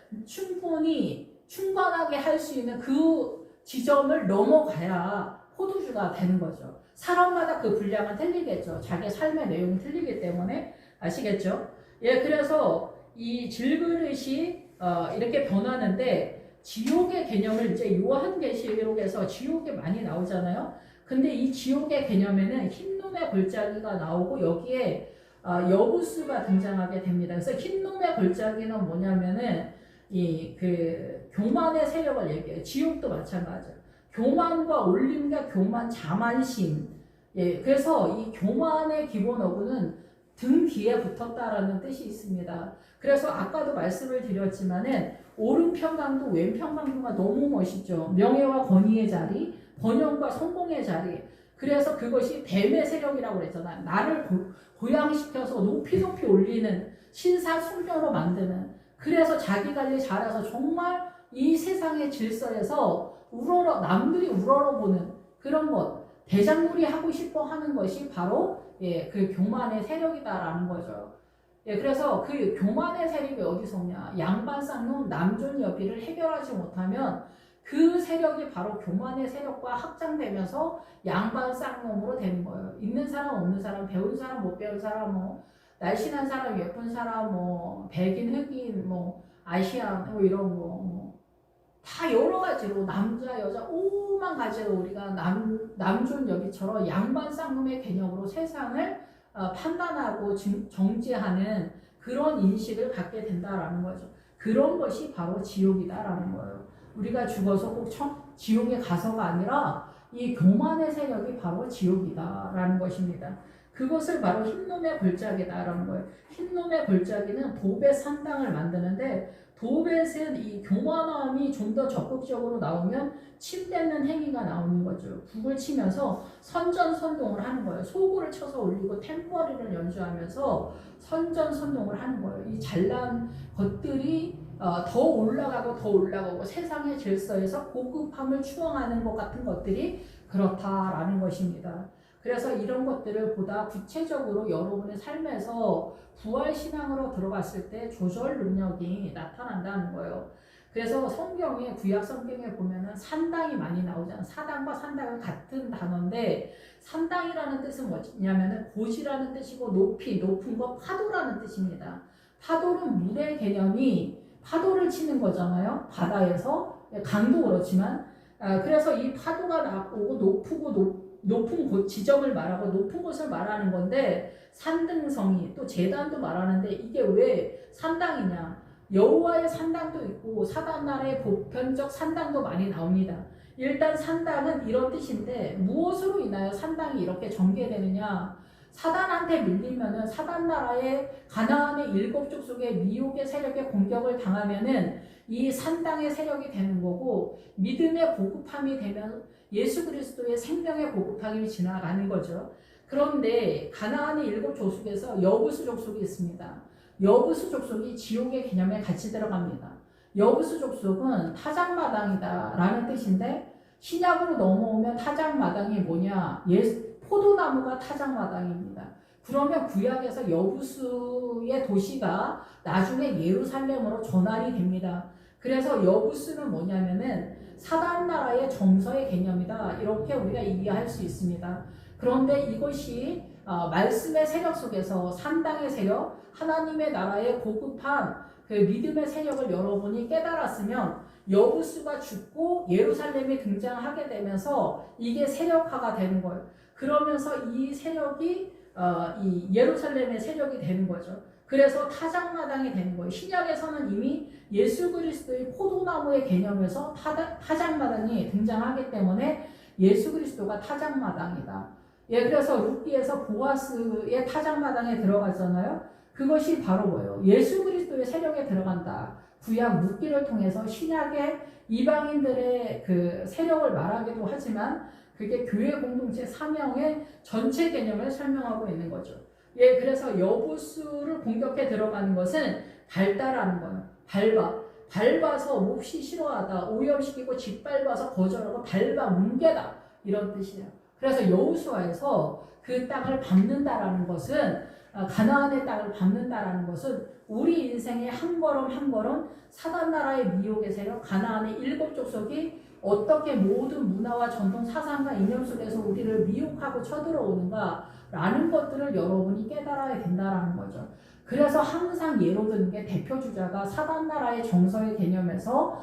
충분하게 할 수 있는 그 지점을 넘어가야 포도주가 되는 거죠. 사람마다 그 분량은 틀리겠죠. 자기 삶의 내용이 틀리기 때문에 아시겠죠? 예, 그래서 이 질그릇이 이렇게 변하는데 지옥의 개념을 이제 요한계시록에서 지옥이 많이 나오잖아요. 근데 이 지옥의 개념에는 흰놈의 골짜기가 나오고 여기에 여부수가 등장하게 됩니다. 그래서 흰놈의 골짜기는 뭐냐면은 이 그 교만의 세력을 얘기해요. 지옥도 마찬가지예요. 교만과 올림과 교만, 자만심. 예, 그래서 이 교만의 기본 어구는 등 뒤에 붙었다라는 뜻이 있습니다. 그래서 아까도 말씀을 드렸지만은 오른편 강도, 왼편 강도가 너무 멋있죠. 명예와 권위의 자리, 번영과 성공의 자리. 그래서 그것이 뱀의 세력이라고 그랬잖아요. 나를 고양시켜서 높이 올리는 신사숙녀로 만드는. 그래서 자기 관리 잘해서 정말 이 세상의 질서에서 남들이 우러러보는 그런 것, 대장놀이 하고 싶어 하는 것이 바로 그 교만의 세력이다라는 거죠. 예, 그래서 그 교만의 세력이 어디서 오냐? 양반쌍놈 남존여비를 해결하지 못하면 그 세력이 바로 교만의 세력과 확장되면서 양반쌍놈으로 되는 거예요. 있는 사람, 없는 사람, 배운 사람, 못 배운 사람, 뭐 날씬한 사람, 예쁜 사람, 뭐 백인, 흑인, 뭐 아시안, 뭐 이런 거. 다 여러 가지로 남자, 여자, 오만 가지로 우리가 남존여비처럼 양반쌍놈의 개념으로 세상을 판단하고 정죄하는 그런 인식을 갖게 된다라는 거죠. 그런 것이 바로 지옥이다라는 거예요. 우리가 죽어서 꼭 지옥에 가서가 아니라 이 교만의 세력이 바로 지옥이다라는 것입니다. 그것을 바로 흰놈의 골짜기다라는 거예요. 흰놈의 골짜기는 도벳 산당을 만드는데 도벳은 이 교만함이 좀 더 적극적으로 나오면 침 뱉는 행위가 나오는 거죠. 북을 치면서 선전선동을 하는 거예요. 소구를 쳐서 올리고 탬버리를 연주하면서 선전선동을 하는 거예요. 이 잘난 것들이 더 올라가고 세상의 질서에서 고급함을 추앙하는 것 같은 것들이 그렇다라는 것입니다. 그래서 이런 것들을 보다 구체적으로 여러분의 삶에서 부활신앙으로 들어갔을 때 조절 능력이 나타난다는 거예요. 그래서 성경에, 구약 성경에 보면은 산당이 많이 나오잖아요. 사당과 산당은 같은 단어인데 산당이라는 뜻은 뭐냐면은 고지라는 뜻이고 높은 거 파도라는 뜻입니다. 파도는 물의 개념이 파도를 치는 거잖아요. 바다에서 강도 그렇지만 그래서 이 파도가 나오고 높은 곳 지점을 말하고 높은 곳을 말하는 건데 산등성이 또 제단도 말하는데 이게 왜 산당이냐? 여호와의 산당도 있고 사단나라의 보편적 산당도 많이 나옵니다. 일단 산당은 이런 뜻인데 무엇으로 인하여 산당이 이렇게 전개되느냐? 사단한테 밀리면은 사단나라의 가나안의 7족 속의 미혹의 세력의 공격을 당하면은 이 산당의 세력이 되는 거고 믿음의 보급함이 되면 예수 그리스도의 생명의 보급함이 지나가는 거죠. 그런데 가나안의 7족속에서 여부수 족속이 있습니다. 여부수 족속이 지옥의 개념에 같이 들어갑니다. 여부수 족속은 타작마당이다 라는 뜻인데 신약으로 넘어오면 타작마당이 뭐냐? 포도나무가 타작마당입니다. 그러면 구약에서 여부수의 도시가 나중에 예루살렘으로 전환이 됩니다. 그래서 여부수는 뭐냐면은 사단나라의 정서의 개념이다. 이렇게 우리가 이해할 수 있습니다. 그런데 이것이 말씀의 세력 속에서 산당의 세력, 하나님의 나라의 고급한 그 믿음의 세력을 여러분이 깨달았으면 여부수가 죽고 예루살렘이 등장하게 되면서 이게 세력화가 되는 거예요. 그러면서 이 세력이 이 예루살렘의 세력이 되는 거죠. 그래서 타작마당이 되는 거예요. 신약에서는 이미 예수 그리스도의 포도나무의 개념에서 타작마당이 등장하기 때문에 예수 그리스도가 타작마당이다. 예, 그래서 룻기에서 보아스의 타작마당에 들어갔잖아요. 그것이 바로 뭐예요? 예수 그리스도의 세력에 들어간다. 구약 룻기를 통해서 신약의 이방인들의 그 세력을 말하기도 하지만 그게 교회 공동체 사명의 전체 개념을 설명하고 있는 거죠. 예, 그래서 여부수를 공격해 들어가는 것은 발달하는 거예요. 밟아서 몹시 싫어하다, 오염시키고 짓밟아서 거절하고 뭉개다 이런 뜻이에요. 그래서 여호수아에서 그 땅을 밟는다라는 것은 가나안의 땅을 밟는다라는 것은 우리 인생의 한 걸음 한 걸음 사단 나라의 미혹의 세력, 가나안의 7족속이 어떻게 모든 문화와 전통, 사상과 이념 속에서 우리를 미혹하고 쳐들어오는가라는 것들을 여러분이 깨달아야 된다라는 거죠. 그래서 항상 예로 드는 게 대표 주자가 사단 나라의 정서의 개념에서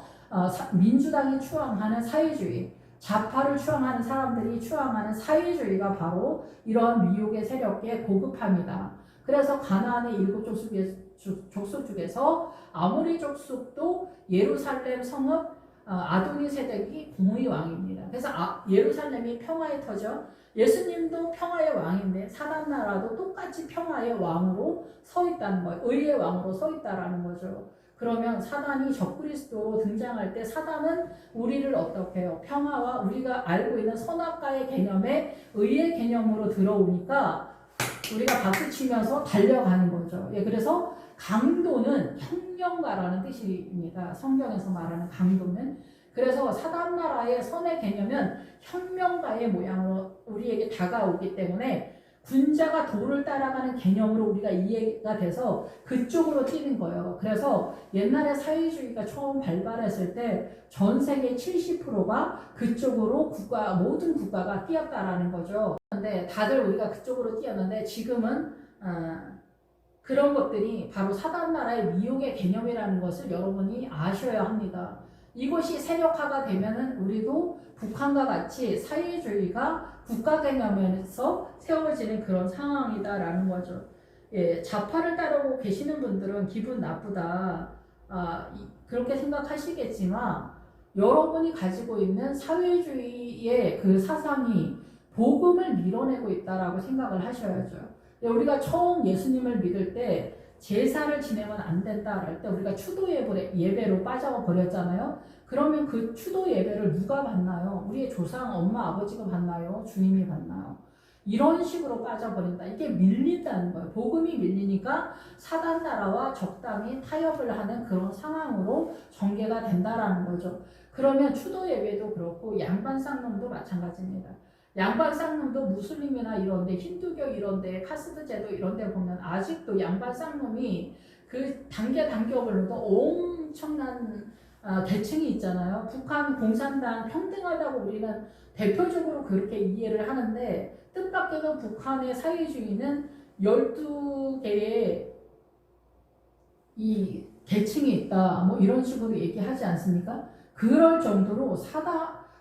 민주당이 추앙하는 사회주의, 좌파를 추앙하는 사람들이 추앙하는 사회주의가 바로 이러한 미혹의 세력의 고급함이다. 그래서 가나안의 7족속 중에서 아모리 족속도 예루살렘 성읍 아도니세덱이 공의 왕입니다. 그래서 예루살렘이 평화의 터죠. 예수님도 평화의 왕인데 사단 나라도 똑같이 평화의 왕으로 서 있다는 거예요. 의의 왕으로 서 있다라는 거죠. 그러면 사단이 적그리스도로 등장할 때 사단은 우리를 어떻게 해요? 평화와 우리가 알고 있는 선악과의 개념에 의의 개념으로 들어오니까 우리가 박수치면서 달려가는 거죠. 예, 그래서 강도는 혁명가라는 뜻입니다. 성경에서 말하는 강도는. 그래서 사단 나라의 선의 개념은 혁명가의 모양으로 우리에게 다가오기 때문에 군자가 도를 따라가는 개념으로 우리가 이해가 돼서 그쪽으로 뛰는 거예요. 그래서 옛날에 사회주의가 처음 발발했을 때 전 세계 70%가 그쪽으로 모든 국가가 뛰었다라는 거죠. 근데 다들 우리가 그쪽으로 뛰었는데 지금은 그런 것들이 바로 사단 나라의 미혹의 개념이라는 것을 여러분이 아셔야 합니다. 이것이 세력화가 되면은 우리도 북한과 같이 사회주의가 국가 개념에서 세워지는 그런 상황이다라는 거죠. 예, 좌파를 따르고 계시는 분들은 기분 나쁘다. 그렇게 생각하시겠지만 여러분이 가지고 있는 사회주의의 그 사상이 복음을 밀어내고 있다라고 생각을 하셔야죠. 우리가 처음 예수님을 믿을 때 제사를 지내면 안 된다 할 때 우리가 추도 예배로 빠져버렸잖아요. 그러면 그 추도 예배를 누가 받나요? 우리의 조상, 엄마, 아버지가 받나요? 주님이 받나요? 이런 식으로 빠져버린다. 이게 밀린다는 거예요. 복음이 밀리니까 사단 나라와 적당히 타협을 하는 그런 상황으로 전개가 된다라는 거죠. 그러면 추도 예배도 그렇고 양반 쌍놈도 마찬가지입니다. 양반 쌍놈도 무슬림이나 이런데 힌두교 이런데 카스트 제도 이런데 보면 아직도 양반 쌍놈이 그 단계별로도 엄청난 계층이 있잖아요. 북한 공산당 평등하다고 우리는 대표적으로 그렇게 이해를 하는데 뜻밖에도 북한의 사회주의는 12개의 이 계층이 있다 뭐 이런 식으로 얘기하지 않습니까? 그럴 정도로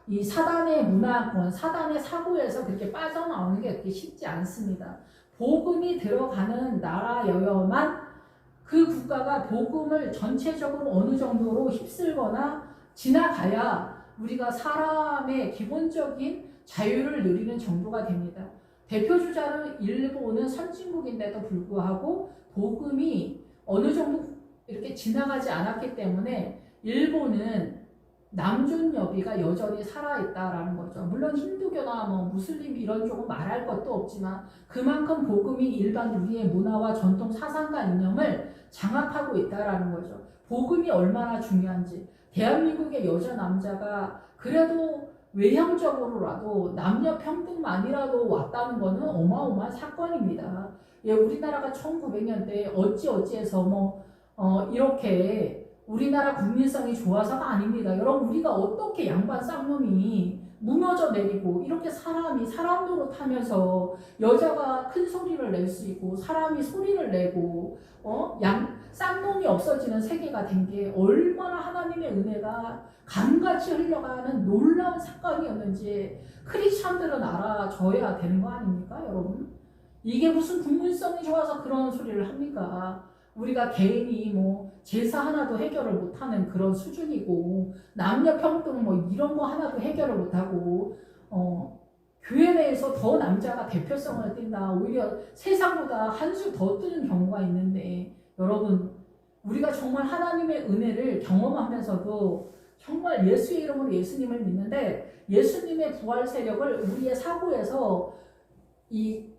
이 사단의 문화권, 사단의 사고에서 그렇게 빠져나오는 게 그렇게 쉽지 않습니다. 복음이 들어가는 나라여야만 그 국가가 복음을 전체적으로 어느 정도로 휩쓸거나 지나가야 우리가 사람의 기본적인 자유를 누리는 정도가 됩니다. 대표주자는 일본은 선진국인데도 불구하고 복음이 어느 정도 이렇게 지나가지 않았기 때문에 일본은 남존여비가 여전히 살아있다라는 거죠. 물론 힌두교나 무슬림 이런 쪽은 말할 것도 없지만 그만큼 복음이 일반 우리의 문화와 전통 사상과 이념을 장악하고 있다라는 거죠. 복음이 얼마나 중요한지. 대한민국의 여자 남자가 그래도 외형적으로라도 남녀 평등만이라도 왔다는 것은 어마어마한 사건입니다. 예, 우리나라가 1900년대에 어찌어찌해서 이렇게 우리나라 국민성이 좋아서가 아닙니다. 여러분 우리가 어떻게 양반 쌍놈이 무너져 내리고 이렇게 사람 노릇하면서 여자가 큰 소리를 낼 수 있고 사람이 소리를 내고 쌍놈이 없어지는 세계가 된 게 얼마나 하나님의 은혜가 강같이 흘러가는 놀라운 사건이었는지 크리스찬들은 알아줘야 되는 거 아닙니까 여러분? 이게 무슨 국민성이 좋아서 그런 소리를 합니까? 우리가 개인이 제사 하나도 해결을 못하는 그런 수준이고 남녀 평등 이런 거 하나도 해결을 못하고 교회 내에서 더 남자가 대표성을 띈다. 오히려 세상보다 한 수 더 뜨는 경우가 있는데 여러분 우리가 정말 하나님의 은혜를 경험하면서도 정말 예수의 이름으로 예수님을 믿는데 예수님의 부활 세력을 우리의 사고에서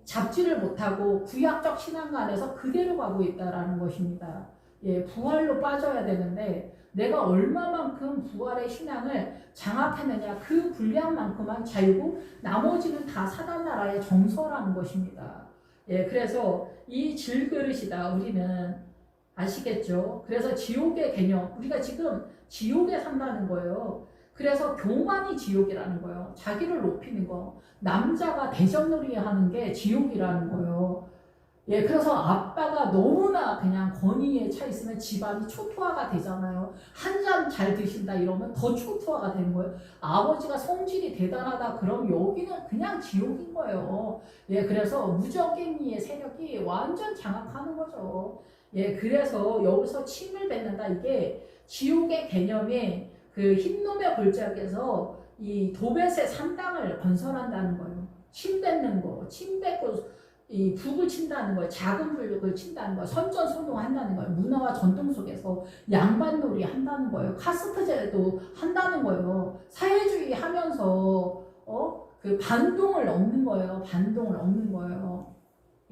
잡지를 못하고 구약적 신앙관에서 그대로 가고 있다라는 것입니다. 예, 부활로 빠져야 되는데 내가 얼마만큼 부활의 신앙을 장악했느냐 그 분량만큼만 자유고 나머지는 다 사단 나라의 정서라는 것입니다. 예, 그래서 이 질그릇이다 우리는 아시겠죠? 그래서 지옥의 개념 우리가 지금 지옥에 산다는 거예요. 그래서 교만이 지옥이라는 거예요. 자기를 높이는 거. 남자가 대적놀이 하는 게 지옥이라는 거예요. 예, 그래서 아빠가 너무나 그냥 권위에 차 있으면 집안이 초토화가 되잖아요. 한 잔 잘 드신다 이러면 더 초토화가 되는 거예요. 아버지가 성질이 대단하다 그럼 여기는 그냥 지옥인 거예요. 예, 그래서 무적갱이의 세력이 완전 장악하는 거죠. 예, 그래서 여기서 침을 뱉는다 이게 지옥의 개념이 그 흰놈의 골짜기에서 이 도벳의 3당을 건설한다는 거예요. 침 뱉는 거, 침 뱉고 이 북을 친다는 거예요. 작은 불을 친다는 거예요. 선전선동한다는 거예요. 문화와 전통 속에서 양반놀이 한다는 거예요. 카스트제도 한다는 거예요. 사회주의 하면서 그 반동을 얻는 거예요. 반동을 얻는 거예요.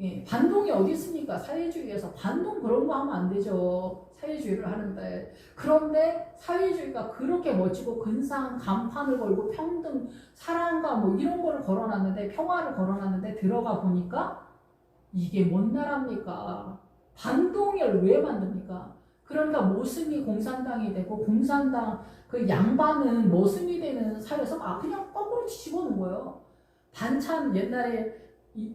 예, 반동이 어디 있습니까? 사회주의에서 반동 그런 거 하면 안 되죠. 사회주의를 하는데. 그런데 사회주의가 그렇게 멋지고 근사한 간판을 걸고 평등, 사랑과 뭐 이런 걸 걸어놨는데 평화를 걸어놨는데 들어가 보니까 이게 뭔 나라입니까? 반동을 왜 만듭니까? 그러니까 모순이 공산당이 되고 공산당 그 양반은 모순이 되는 사회에서 그냥 거꾸로 집어넣은 거예요. 반찬 옛날에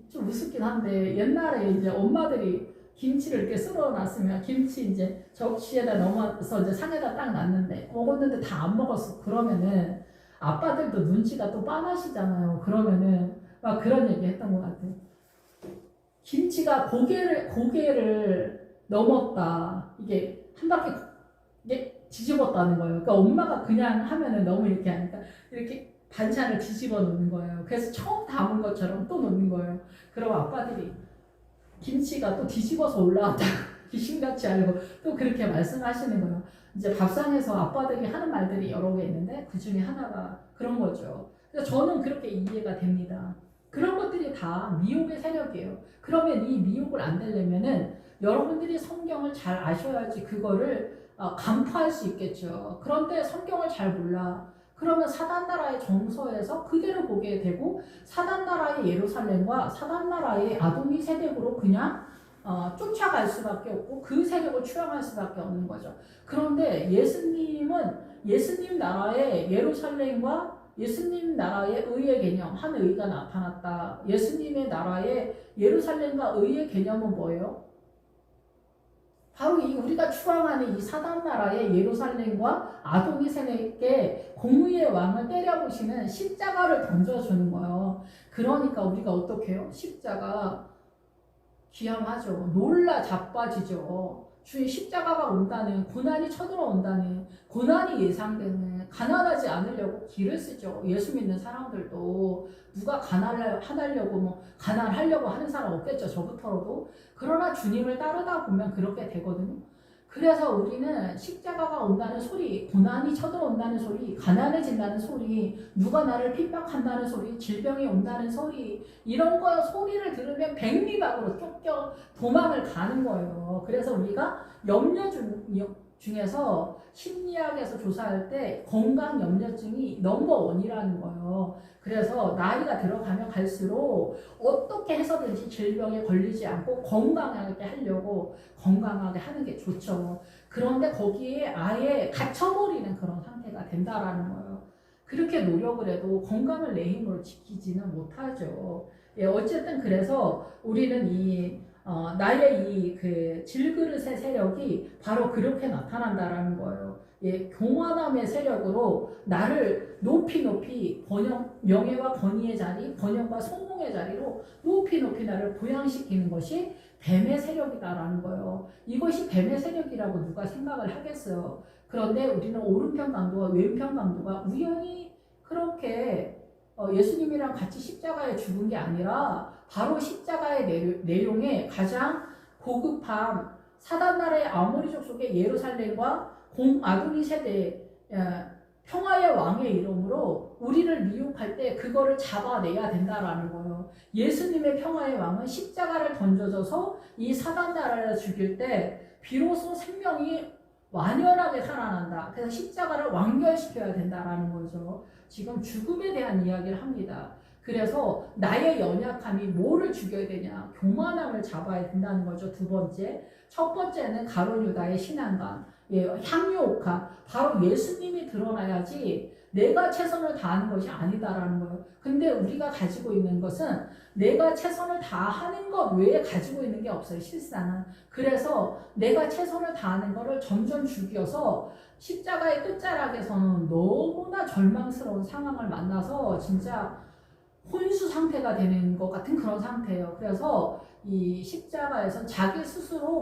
좀 우습긴 한데 옛날에 이제 엄마들이 김치를 이렇게 썰어놨으면 김치 이제 접시에다 넣어서 이제 상에다 딱 놨는데 먹었는데 다 안 먹었어. 그러면은 아빠들도 눈치가 또 빤하시잖아요. 그러면은 막 그런 얘기 했던 것 같아요. 김치가 고개를 넘었다. 이게 한 바퀴 이게 뒤집었다는 거예요. 그러니까 엄마가 그냥 하면은 너무 이렇게 하니까 이렇게 반찬을 뒤집어 놓는 거예요. 그래서 처음 담은 것처럼 또 놓는 거예요. 그럼 아빠들이 김치가 또 뒤집어서 올라왔다. 귀신같이 알고 또 그렇게 말씀하시는 거예요. 이제 밥상에서 아빠들이 하는 말들이 여러 개 있는데 그 중에 하나가 그런 거죠. 그래서 저는 그렇게 이해가 됩니다. 그런 것들이 다 미혹의 세력이에요. 그러면 이 미혹을 안 되려면은 여러분들이 성경을 잘 아셔야지 그거를 간파할 수 있겠죠. 그런데 성경을 잘 몰라. 그러면 사단 나라의 정서에서 그대로 보게 되고 사단 나라의 예루살렘과 사단 나라의 아도니 세력으로 그냥 쫓아갈 수밖에 없고 그 세력을 추앙할 수밖에 없는 거죠. 그런데 예수님은 예수님 나라의 예루살렘과 예수님 나라의 의의 개념, 한 의가 나타났다. 예수님의 나라의 예루살렘과 의의 개념은 뭐예요? 바로 이 우리가 추앙하는 이 사단 나라의 예루살렘과 아도니세덱의 공의의 왕을 때려부시는 십자가를 던져주는 거예요. 그러니까 우리가 어떻게 해요? 십자가 기함하죠. 놀라 자빠지죠. 주의 십자가가 온다는, 고난이 쳐들어온다는, 고난이 예상되는, 가난하지 않으려고 길을 쓰죠. 예수 믿는 사람들도 누가 가난하려고 가난하려고 하는 사람 없겠죠. 저부터라도. 그러나 주님을 따르다 보면 그렇게 되거든요. 그래서 우리는 십자가가 온다는 소리, 고난이 쳐들어온다는 소리, 가난해진다는 소리, 누가 나를 핍박한다는 소리, 질병이 온다는 소리, 이런 거 소리를 들으면 백리박으로 쫓겨 도망을 가는 거예요. 그래서 우리가 염려 중에서 심리학에서 조사할 때 건강 염려증이 넘버1이라는 거예요. 그래서 나이가 들어가면 갈수록 어떻게 해서든지 질병에 걸리지 않고 건강하게 하려고 건강하게 하는 게 좋죠. 그런데 거기에 아예 갇혀버리는 그런 상태가 된다라는 거예요. 그렇게 노력을 해도 건강을 내 힘으로 지키지는 못하죠. 예, 어쨌든 그래서 우리는 나의 이 그 질그릇의 세력이 바로 그렇게 나타난다라는 거예요. 예, 교만함의 세력으로 나를 높이 명예와 권위의 자리, 번영과 성공의 자리로 높이 나를 부양시키는 것이 뱀의 세력이다라는 거예요. 이것이 뱀의 세력이라고 누가 생각을 하겠어요. 그런데 우리는 오른편 강도와 왼편 강도가 우연히 그렇게 예수님이랑 같이 십자가에 죽은 게 아니라 바로 십자가의 내용에 가장 고급한 사단나라의 아모리족 속의 예루살렘과 아도니 세대 평화의 왕의 이름으로 우리를 미혹할 때 그거를 잡아내야 된다라는 거예요. 예수님의 평화의 왕은 십자가를 던져줘서 이 사단나라를 죽일 때 비로소 생명이 완연하게 살아난다. 그래서 십자가를 완결시켜야 된다라는 거죠. 지금 죽음에 대한 이야기를 합니다. 그래서 나의 연약함이 뭐를 죽여야 되냐? 교만함을 잡아야 된다는 거죠. 두 번째. 첫 번째는 가룟 유다의 신앙감, 향유옥화. 바로 예수님이 드러나야지 내가 최선을 다하는 것이 아니다라는 거예요. 근데 우리가 가지고 있는 것은 내가 최선을 다하는 것 외에 가지고 있는 게 없어요. 실상은. 그래서 내가 최선을 다하는 것을 점점 죽여서 십자가의 끝자락에서는 너무나 절망스러운 상황을 만나서 진짜 혼수 상태가 되는 것 같은 그런 상태예요. 그래서 이 십자가에서 자기 스스로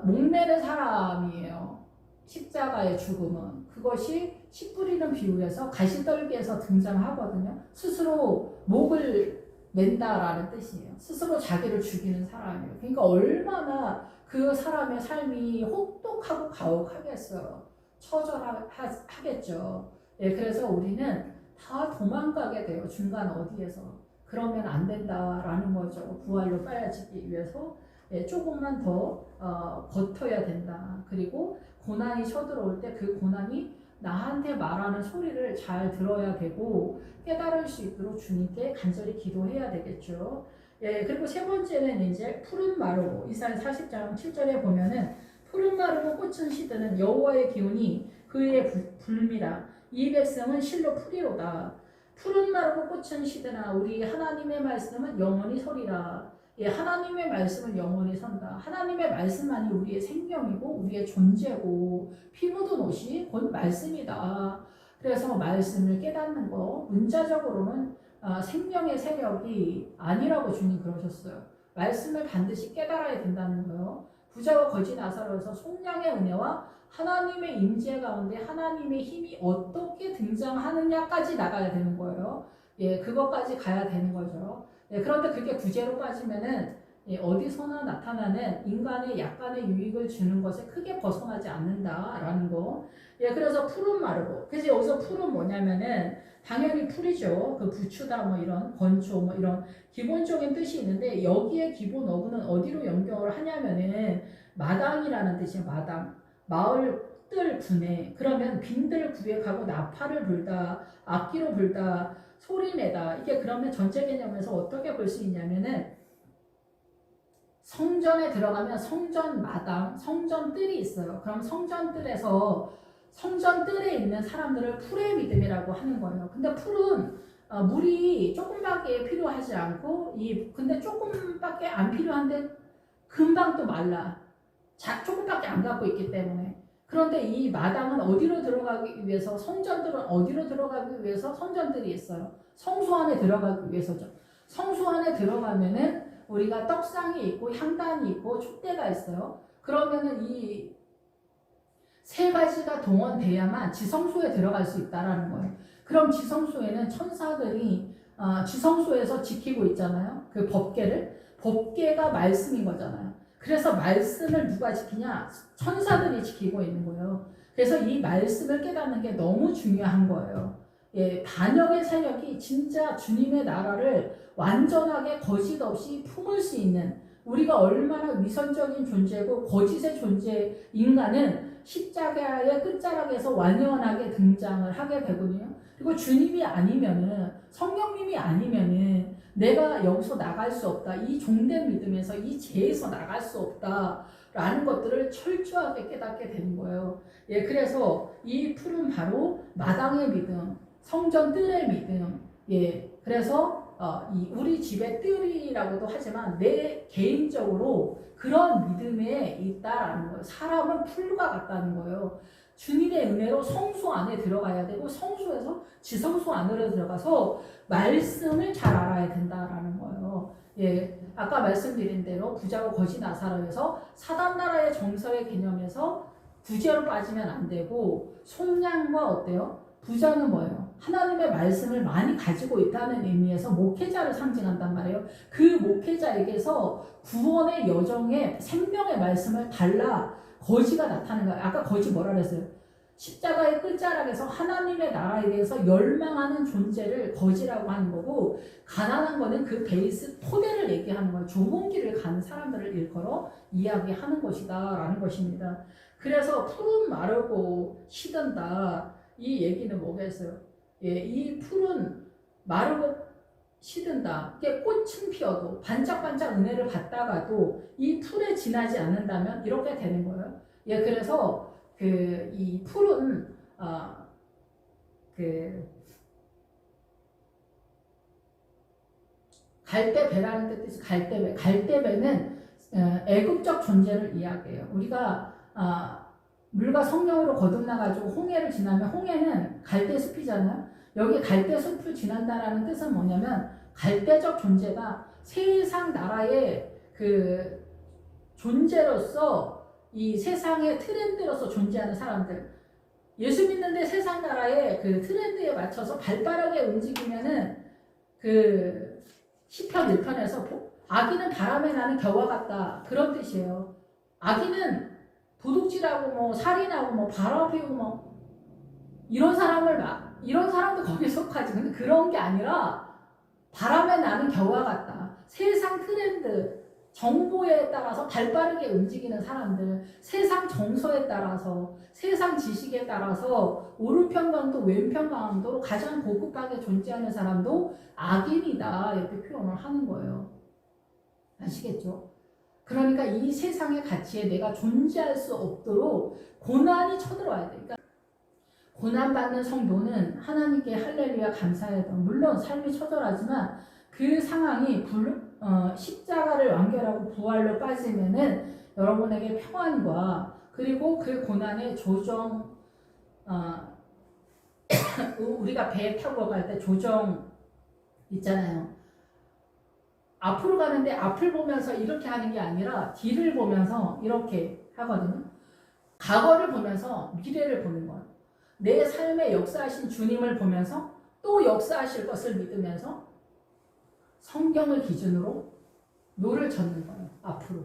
목매는 사람이에요. 십자가의 죽음은. 그것이 씨 뿌리는 비유에서 가시떨기에서 등장하거든요. 스스로 목을 맨다라는 뜻이에요. 스스로 자기를 죽이는 사람이에요. 그러니까 얼마나 그 사람의 삶이 혹독하고 가혹하겠어요. 처절하겠죠. 그래서 우리는 다 도망가게 돼요. 중간 어디에서. 그러면 안 된다라는 거죠. 부활로 빨라지기 위해서 조금만 더 버텨야 된다. 그리고 고난이 쳐들어올 때 그 고난이 나한테 말하는 소리를 잘 들어야 되고 깨달을 수 있도록 주님께 간절히 기도해야 되겠죠. 그리고 세 번째는 이제 푸른 마르고 이사야 40장 7절에 보면은 푸른 마르고 꽃은 시드는 여호와의 기운이 그의 불미라. 이 백성은 실로 풀이로다. 푸른 마르고 꽃은 시드나 우리 하나님의 말씀은 영원히 서리라. 하나님의 말씀은 영원히 선다. 하나님의 말씀만이 우리의 생명이고 우리의 존재고 피 묻은 옷이 곧 말씀이다. 그래서 말씀을 깨닫는 거 문자적으로는 생명의 세력이 아니라고 주님 그러셨어요. 말씀을 반드시 깨달아야 된다는 거예요. 부자와 거지 나사로에서 속량의 은혜와 하나님의 임재 가운데 하나님의 힘이 어떻게 등장하느냐까지 나가야 되는 거예요. 그것까지 가야 되는 거죠. 그런데 그게 구제로 빠지면은 어디서나 나타나는 인간의 약간의 유익을 주는 것에 크게 벗어나지 않는다라는 거. 그래서 풀은 마르고. 그래서 여기서 풀은 뭐냐면은 당연히 풀이죠. 그 부추다 뭐 이런 건조 뭐 이런 기본적인 뜻이 있는데 여기에 기본 어구는 어디로 연결을 하냐면은 마당이라는 뜻이에요. 마당. 마을 뜰 분해. 그러면 빈들 구에 가고 나팔을 불다, 악기로 불다, 소리내다. 이게 그러면 전체 개념에서 어떻게 볼 수 있냐면은 성전에 들어가면 성전 마당, 성전 뜰이 있어요. 그럼 성전 뜰에서 성전 뜰에 있는 사람들을 풀의 믿음이라고 하는 거예요. 근데 풀은 물이 조금밖에 필요하지 않고 근데 조금밖에 안 필요한데 금방 또 말라. 조금밖에 안 갖고 있기 때문에. 그런데 이 마당은 어디로 들어가기 위해서 성전들은 어디로 들어가기 위해서 성전들이 있어요. 성소 안에 들어가기 위해서죠. 성소 안에 들어가면은 우리가 떡상이 있고 향단이 있고 촛대가 있어요. 그러면은 이 세 가지가 동원돼야만 지성소에 들어갈 수 있다라는 거예요. 그럼 지성소에는 천사들이 지성소에서 지키고 있잖아요. 그 법궤가 말씀인 거잖아요. 그래서 말씀을 누가 지키냐? 천사들이 지키고 있는 거예요. 그래서 이 말씀을 깨닫는 게 너무 중요한 거예요. 반역의 세력이 진짜 주님의 나라를 완전하게 거짓 없이 품을 수 있는 우리가 얼마나 위선적인 존재고 거짓의 존재 인간은 십자가의 끝자락에서 완연하게 등장을 하게 되거든요. 그리고 주님이 아니면은 성령님이 아니면은 내가 여기서 나갈 수 없다. 이 종된 믿음에서 이 죄에서 나갈 수 없다. 라는 것들을 철저하게 깨닫게 되는 거예요. 그래서 이 풀은 바로 마당의 믿음, 성전 뜰의 믿음. 그래서 우리 집의 뜰이라고도 하지만 내 개인적으로 그런 믿음에 있다라는 거예요. 사람은 풀과 같다는 거예요. 주님의 은혜로 성소 안에 들어가야 되고 성소에서 지성소 안으로 들어가서 말씀을 잘 알아야 된다라는 거예요. 아까 말씀드린 대로 부자고 거지 나사로에서 사단 나라의 정서의 개념에서 구제로 빠지면 안 되고 속량과 어때요? 부자는 뭐예요? 하나님의 말씀을 많이 가지고 있다는 의미에서 목회자를 상징한단 말이에요. 그 목회자에게서 구원의 여정에 생명의 말씀을 달라 거지가 나타나는 거예요. 아까 거지 뭐라 그랬어요? 십자가의 끝자락에서 하나님의 나라에 대해서 열망하는 존재를 거지라고 하는 거고, 가난한 거는 그 베이스 토대를 얘기하는 거예요. 좁은 길을 가는 사람들을 일컬어 이야기하는 것이다 라는 것입니다. 그래서 푸른 마르고 시든다, 이 얘기는 뭐겠어요? 예, 이 푸른 마르고 시든다, 이게 꽃은 피어도 반짝반짝 은혜를 받다가도 이 풀에 지나지 않는다면 이렇게 되는 거예요. 예, 그래서 이 풀은 갈대배라는 뜻이 갈대배. 갈대배는 애국적 존재를 이야기해요. 우리가 물과 성령으로 거듭나가지고 홍해를 지나면, 홍해는 갈대숲이잖아요. 여기 갈대숲을 지난다라는 뜻은 뭐냐면 갈대적 존재가 세상 나라의 그 존재로서, 이 세상의 트렌드로서 존재하는 사람들, 예수 믿는데 세상 나라의 그 트렌드에 맞춰서 발빠르게 움직이면은 그 시편 1편에서 아기는 바람에 나는 겨와 같다, 그런 뜻이에요. 아기는 도둑질하고 뭐 살인하고 뭐 바람 피우고 뭐 이런 사람도 거기에 속하지. 근데 그런 게 아니라 바람에 나는 겨와 같다. 세상 트렌드, 정보에 따라서 발빠르게 움직이는 사람들, 세상 정서에 따라서, 세상 지식에 따라서 오른편 강도 왼편 강도로 가장 고급하게 존재하는 사람도 악인이다, 이렇게 표현을 하는 거예요. 아시겠죠? 그러니까 이 세상의 가치에 내가 존재할 수 없도록 고난이 쳐들어와야 돼. 그러니까 고난받는 성도는 하나님께 할렐루야 감사해야 돼. 물론 삶이 처절하지만 그 상황이 십자가를 완결하고 부활로 빠지면은 여러분에게 평안과, 그리고 그 고난의 조정, 우리가 배 타고 갈 때 조정 있잖아요. 앞으로 가는데 앞을 보면서 이렇게 하는 게 아니라 뒤를 보면서 이렇게 하거든요. 과거를 보면서 미래를 보는 거예요. 내 삶에 역사하신 주님을 보면서 또 역사하실 것을 믿으면서 성경을 기준으로 노를 젓는 거예요. 앞으로.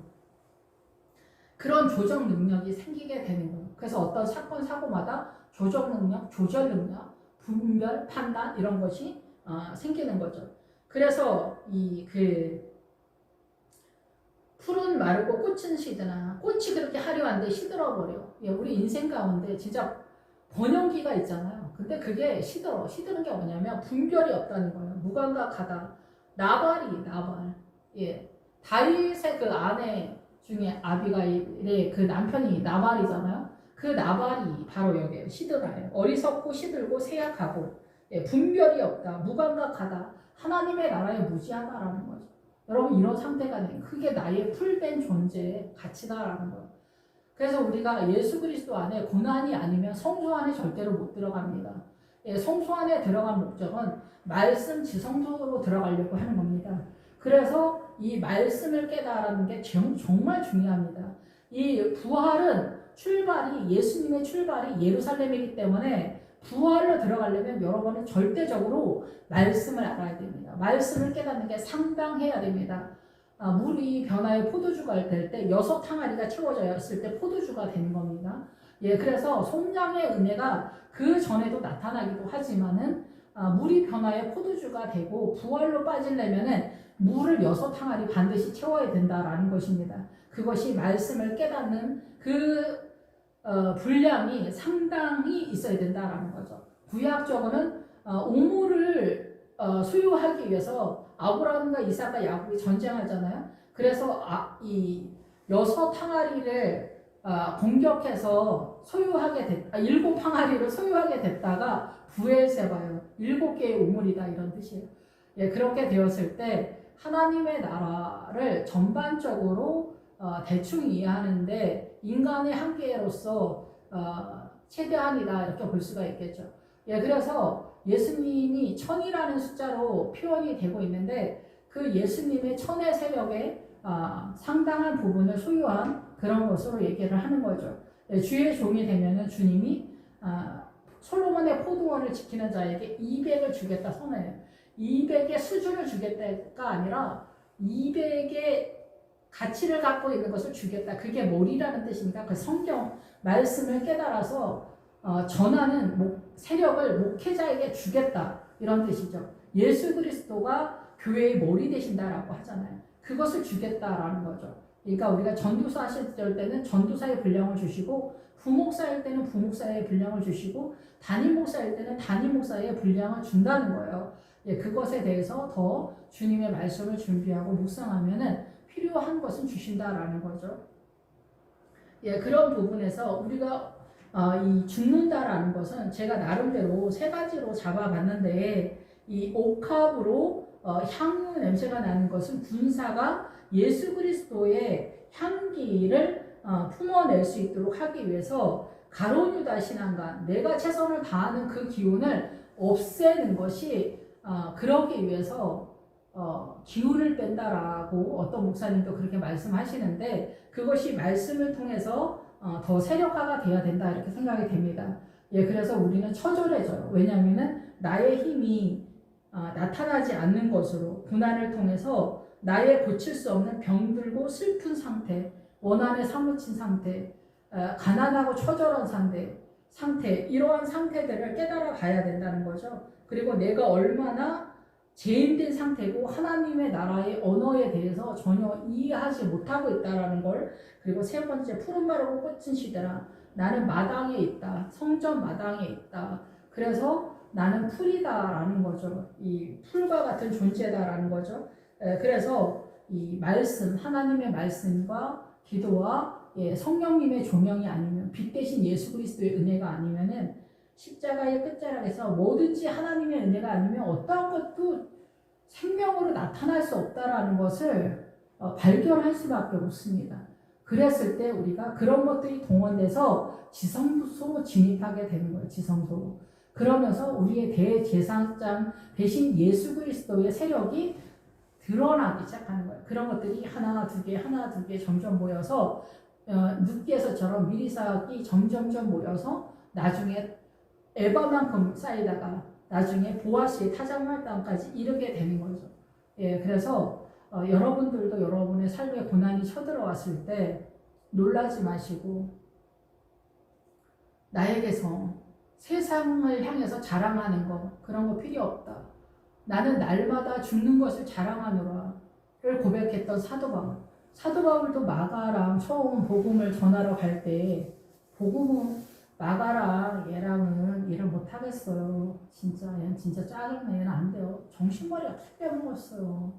그런 조정 능력이 생기게 되는 거예요. 그래서 어떤 사건, 사고마다 조정 능력, 조절 능력, 분별, 판단, 이런 것이 생기는 거죠. 그래서 풀은 마르고 꽃은 시드나, 꽃이 그렇게 화려한데 시들어버려. 우리 인생 가운데 진짜 번영기가 있잖아요. 근데 그게 시드는 게 뭐냐면 분별이 없다는 거예요. 무감각하다. 나발. 예. 다윗의 그 아내 중에 아비가일의 그 남편이 나발이잖아요. 그 나발이 바로 여기에요. 시드라예요. 어리석고 시들고 세약하고, 예, 분별이 없다. 무감각하다. 하나님의 나라에 무지하다라는 거죠. 여러분, 이런 상태가 되면 그게 나의 풀된 존재의 가치다라는 거예요. 그래서 우리가 예수 그리스도 안에 고난이 아니면 성소 안에 절대로 못 들어갑니다. 예, 성소 안에 들어간 목적은 말씀 지성소로 들어가려고 하는 겁니다. 그래서 이 말씀을 깨달는 게 정말 중요합니다. 이 부활은 예수님의 출발이 예루살렘이기 때문에 부활로 들어가려면 여러분은 절대적으로 말씀을 알아야 됩니다. 말씀을 깨닫는 게 상당해야 됩니다. 물이 변화의 포도주가 될 때 6항아리가 채워졌을 때 포도주가 되는 겁니다. 예, 그래서 성령의 은혜가 그 전에도 나타나기도 하지만은 물이 변화의 포도주가 되고 부활로 빠지려면은 물을 6항아리 반드시 채워야 된다라는 것입니다. 그것이 말씀을 깨닫는 그 분량이 상당히 있어야 된다라는 거죠. 구약적으로는 우물을 소유하기 위해서 아브라함과 이삭과 야곱이 전쟁하잖아요. 그래서 이 6항아리를 공격해서 7항아리를 소유하게 됐다가 부엘세바요. 7개의 우물이다, 이런 뜻이에요. 예, 그렇게 되었을 때 하나님의 나라를 전반적으로 대충 이해하는데 인간의 한계로서 최대한이다, 이렇게 볼 수가 있겠죠. 예, 그래서 예수님이 천이라는 숫자로 표현이 되고 있는데 그 예수님의 천의 세력의 상당한 부분을 소유한 그런 것으로 얘기를 하는 거죠. 예, 주의 종이 되면은 주님이 솔로몬의 포도원을 지키는 자에게 200을 주겠다 선언해요. 200의 수준을 주겠다가 아니라 200의 가치를 갖고 있는 것을 주겠다. 그게 뭘이라는 뜻입니까? 그 성경 말씀을 깨달아서 전하는 세력을 목회자에게 주겠다 이런 뜻이죠. 예수 그리스도가 교회의 머리 되신다라고 하잖아요. 그것을 주겠다라는 거죠. 그러니까 우리가 전도사 하실 때는 전도사의 분량을 주시고 부목사일 때는 부목사의 분량을 주시고 담임 목사일 때는 담임 목사의 분량을 준다는 거예요. 예, 그것에 대해서 더 주님의 말씀을 준비하고 묵상하면은 필요한 것은 주신다라는 거죠. 예, 그런 부분에서 우리가 이 죽는다라는 것은 제가 나름대로 세 가지로 잡아봤는데 이 옥합으로 향유 냄새가 나는 것은 군사가 예수 그리스도의 향기를 품어낼 수 있도록 하기 위해서 가룟 유다 신앙관 내가 최선을 다하는 그 기운을 없애는 것이 그러기 위해서 기운을 뺀다라고 어떤 목사님도 그렇게 말씀하시는데 그것이 말씀을 통해서 더 세력화가 돼야 된다 이렇게 생각이 됩니다. 예, 그래서 우리는 처절해져요. 왜냐하면은 나의 힘이 나타나지 않는 것으로 고난을 통해서 나의 고칠 수 없는 병들고 슬픈 상태, 원한에 사무친 상태, 가난하고 처절한 상태 이러한 상태들을 깨달아 가야 된다는 거죠. 그리고 내가 얼마나 죄인된 상태고 하나님의 나라의 언어에 대해서 전혀 이해하지 못하고 있다라는 걸 그리고 세 번째 푸른 바르고 꽃은 시대라 나는 마당에 있다. 성전 마당에 있다. 그래서 나는 풀이다라는 거죠. 이 풀과 같은 존재다라는 거죠. 그래서 이 말씀, 하나님의 말씀과 기도와 성령님의 조명이 아니면 빛 대신 예수 그리스도의 은혜가 아니면은 십자가의 끝자락에서 뭐든지 하나님의 은혜가 아니면 어떠한 것도 생명으로 나타날 수 없다라는 것을 발견할 수밖에 없습니다. 그랬을 때 우리가 그런 것들이 동원돼서 지성소로 진입하게 되는 거예요. 지성소로. 그러면서 우리의 대제사장 대신 예수 그리스도의 세력이 드러나기 시작하는 거예요. 그런 것들이 하나 두 개 점점 모여서 룻기에서처럼 미리삭이 점점점 모여서 나중에 에바만큼 쌓이다가 나중에 보아스의 타작말 땅까지 이르게 되는 거죠. 예, 그래서 여러분들도 여러분의 삶에 고난이 쳐들어왔을 때 놀라지 마시고 나에게서 세상을 향해서 자랑하는 거 그런 거 필요 없다. 나는 날마다 죽는 것을 자랑하노라를 고백했던 사도 바울. 사도 바울도 마가랑 처음 복음을 전하러 갈 때 복음은 마가랑 얘랑은 일을 못 하겠어요. 진짜 얘는 진짜 짜증나. 얘는 안 돼요. 정신머리가 툭 빼먹었어요.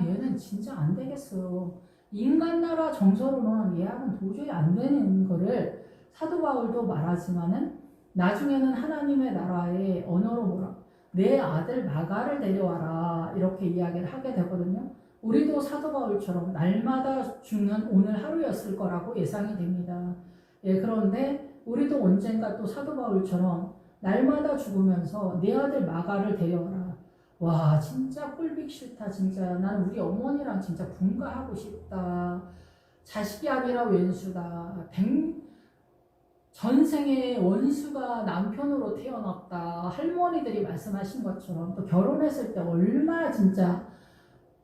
얘는 진짜 안 되겠어요. 인간 나라 정서로는 얘하고는 도저히 안 되는 거를 사도 바울도 말하지만은 나중에는 하나님의 나라의 언어로 내 아들 마가를 데려와라 이렇게 이야기를 하게 되거든요. 우리도 사도 바울처럼 날마다 죽는 오늘 하루였을 거라고 예상이 됩니다. 예, 그런데 우리도 언젠가 또 사도 바울처럼 날마다 죽으면서 내 아들 마가를 데려와라. 와, 진짜 꼴보기 싫다. 진짜 나는 우리 어머니랑 진짜 분가하고 싶다. 자식이 아니라 왼수다. 전생에 원수가 남편으로 태어났다. 할머니들이 말씀하신 것처럼 또 결혼했을 때 얼마나 진짜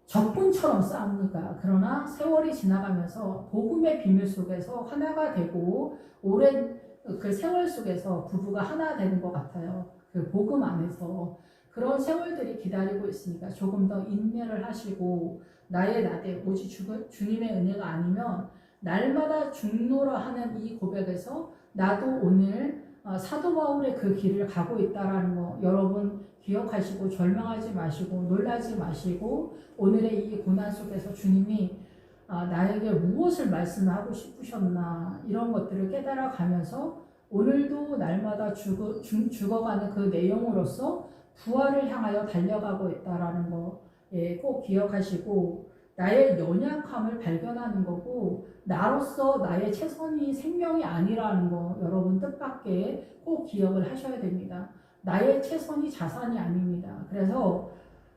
적군처럼 싸웁니까? 그러나 세월이 지나가면서 복음의 비밀 속에서 하나가 되고 오랜 그 세월 속에서 부부가 하나 되는 것 같아요. 그 복음 안에서 그런 세월들이 기다리고 있으니까 조금 더 인내를 하시고 나의 나대 오직 주님의 은혜가 아니면 날마다 죽노라 하는 이 고백에서 나도 오늘 사도 바울의 그 길을 가고 있다라는 거 여러분 기억하시고 절망하지 마시고 놀라지 마시고 오늘의 이 고난 속에서 주님이 나에게 무엇을 말씀하고 싶으셨나 이런 것들을 깨달아 가면서 오늘도 날마다 죽어가는 그 내용으로서 부활을 향하여 달려가고 있다라는 거 꼭 기억하시고 나의 연약함을 발견하는 거고 나로서 나의 최선이 생명이 아니라는 거 여러분 뜻밖의 꼭 기억을 하셔야 됩니다. 나의 최선이 자산이 아닙니다. 그래서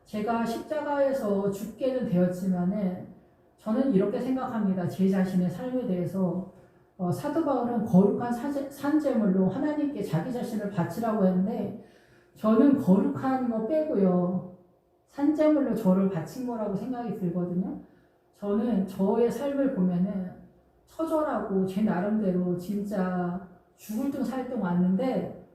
제가 십자가에서 죽게는 되었지만은 저는 이렇게 생각합니다. 제 자신의 삶에 대해서 사도 바울은 거룩한 산제물로 하나님께 자기 자신을 바치라고 했는데 저는 거룩한 거 빼고요. 산제물로 저를 바친 거라고 생각이 들거든요. 저는 저의 삶을 보면은 처절하고 제 나름대로 진짜 죽을 둥 살 둥 왔는데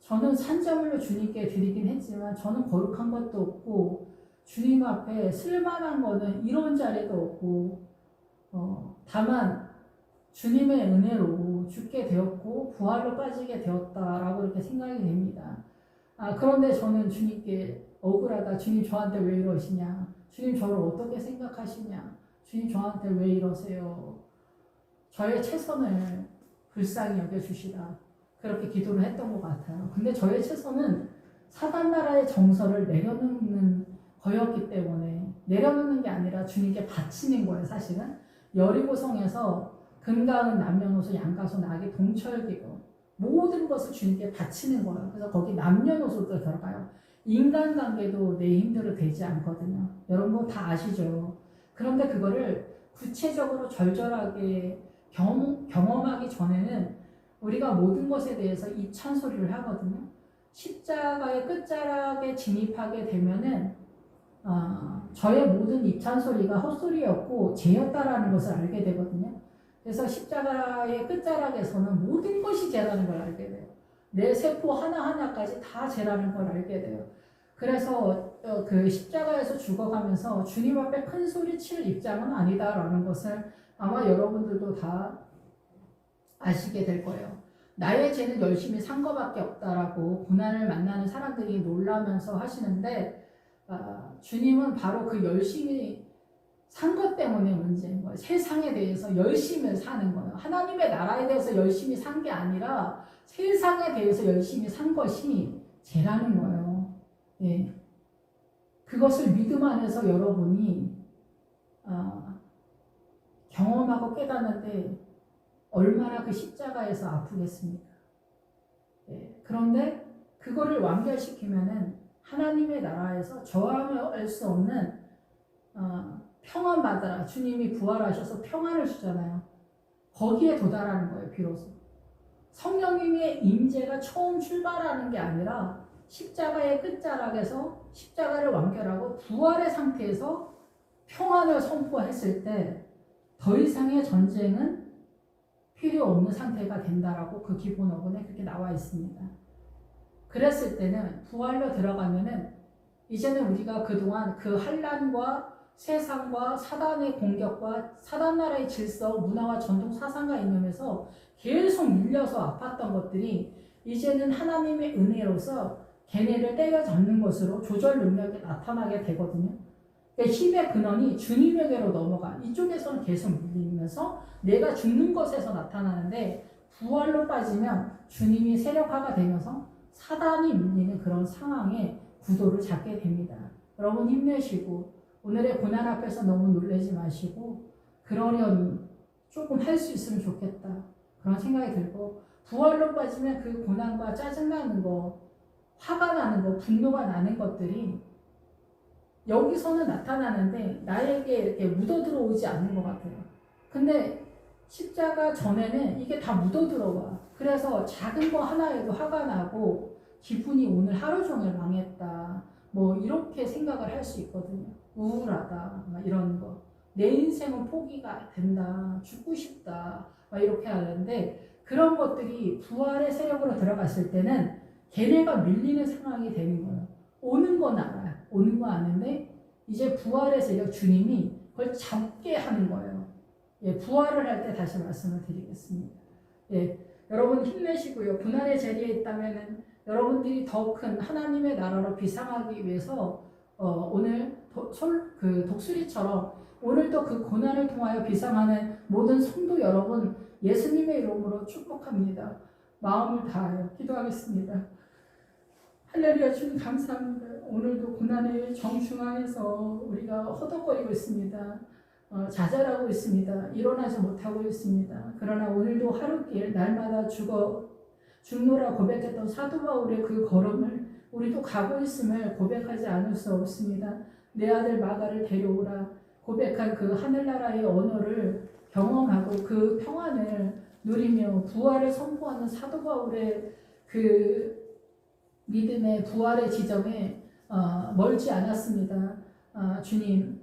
저는 산자물로 주님께 드리긴 했지만 저는 거룩한 것도 없고 주님 앞에 쓸만한 거는 이런 자리도 없고 다만 주님의 은혜로 죽게 되었고 부활로 빠지게 되었다라고 이렇게 생각이 됩니다. 그런데 저는 주님께 억울하다. 주님 저한테 왜 이러시냐? 주님 저를 어떻게 생각하시냐? 주님 저한테 왜 이러세요? 저의 최선을 불쌍히 여겨주시라. 그렇게 기도를 했던 것 같아요. 근데 저의 최선은 사단 나라의 정서를 내려놓는 거였기 때문에 내려놓는 게 아니라 주님께 바치는 거예요. 사실은 여리고성에서 금가은 남녀노소 양가소 나귀 동철기구 모든 것을 주님께 바치는 거예요. 그래서 거기 남녀노소도 들어가요. 인간관계도 내 힘대로 되지 않거든요. 여러분 다 아시죠? 그런데 그거를 구체적으로 절절하게 경험하기 전에는 우리가 모든 것에 대해서 입찬소리를 하거든요. 십자가의 끝자락에 진입하게 되면은 저의 모든 입찬소리가 헛소리였고 죄였다라는 것을 알게 되거든요. 그래서 십자가의 끝자락에서는 모든 것이 죄라는 걸 알게 돼요. 내 세포 하나하나까지 다 죄라는 걸 알게 돼요. 그래서 그 십자가에서 죽어가면서 주님 앞에 큰 소리 칠 입장은 아니다라는 것을 아마 여러분들도 다 아시게 될 거예요. 나의 죄는 열심히 산 것밖에 없다라고 고난을 만나는 사람들이 놀라면서 하시는데 주님은 바로 그 열심히 산 것 때문에 문제인 거예요. 세상에 대해서 열심히 사는 거예요. 하나님의 나라에 대해서 열심히 산 게 아니라 세상에 대해서 열심히 산 것이 죄라는 거예요. 예. 그것을 믿음 안에서 여러분이 경험하고 깨닫는데 얼마나 그 십자가에서 아프겠습니까? 예. 그런데 그거를 완결시키면은 하나님의 나라에서 저항할 수 없는 평안 받아라. 주님이 부활하셔서 평안을 주잖아요. 거기에 도달하는 거예요. 비로소. 성령님의 임재가 처음 출발하는 게 아니라 십자가의 끝자락에서 십자가를 완결하고 부활의 상태에서 평안을 선포했을 때 더 이상의 전쟁은 필요 없는 상태가 된다라고 그 기본 어근에 그렇게 나와 있습니다. 그랬을 때는 부활로 들어가면은 이제는 우리가 그동안 그 환난과 세상과 사단의 공격과 사단 나라의 질서, 문화와 전통 사상과 이념에서 계속 밀려서 아팠던 것들이 이제는 하나님의 은혜로서 걔네를 때려잡는 것으로 조절 능력이 나타나게 되거든요. 그러니까 힘의 근원이 주님에게로 넘어가. 이쪽에서는 계속 밀리면서 내가 죽는 것에서 나타나는데 부활로 빠지면 주님이 세력화가 되면서 사단이 밀리는 그런 상황에 구도를 잡게 됩니다. 여러분 힘내시고 오늘의 고난 앞에서 너무 놀라지 마시고 그러려니 조금 할 수 있으면 좋겠다. 그런 생각이 들고 부활로 빠지면 그 고난과 짜증나는 거, 화가 나는 거, 분노가 나는 것들이 여기서는 나타나는데 나에게 이렇게 묻어 들어오지 않는 것 같아요. 근데 십자가 전에는 이게 다 묻어 들어와. 그래서 작은 거 하나에도 화가 나고 기분이 오늘 하루 종일 망했다. 뭐 이렇게 생각을 할 수 있거든요. 우울하다. 막 이런 거. 내 인생은 포기가 된다. 죽고 싶다. 막 이렇게 하는데 그런 것들이 부활의 세력으로 들어갔을 때는 걔네가 밀리는 상황이 되는 거예요. 오는 건 알아요. 오는 거 아는데 이제 부활의 세력 주님이 그걸 잡게 하는 거예요. 예, 부활을 할 때 다시 말씀을 드리겠습니다. 예, 여러분 힘내시고요. 고난의 자리에 있다면은 여러분들이 더 큰 하나님의 나라로 비상하기 위해서 오늘 독수리처럼 오늘도 그 고난을 통하여 비상하는 모든 성도 여러분 예수님의 이름으로 축복합니다. 마음을 다하여 기도하겠습니다. 할렐루야. 주님 감사합니다. 오늘도 고난의 정중앙에서 우리가 허덕거리고 있습니다. 좌절하고 있습니다. 일어나지 못하고 있습니다. 그러나 오늘도 하루길 날마다 죽노라 고백했던 사도 바울의 그 걸음을 우리도 가고 있음을 고백하지 않을 수 없습니다. 내 아들 마가를 데려오라 고백한 그 하늘나라의 언어를 경험하고 그 평안을 누리며 부활을 선포하는 사도 바울의 그 믿음의 부활의 지점에 멀지 않았습니다. 주님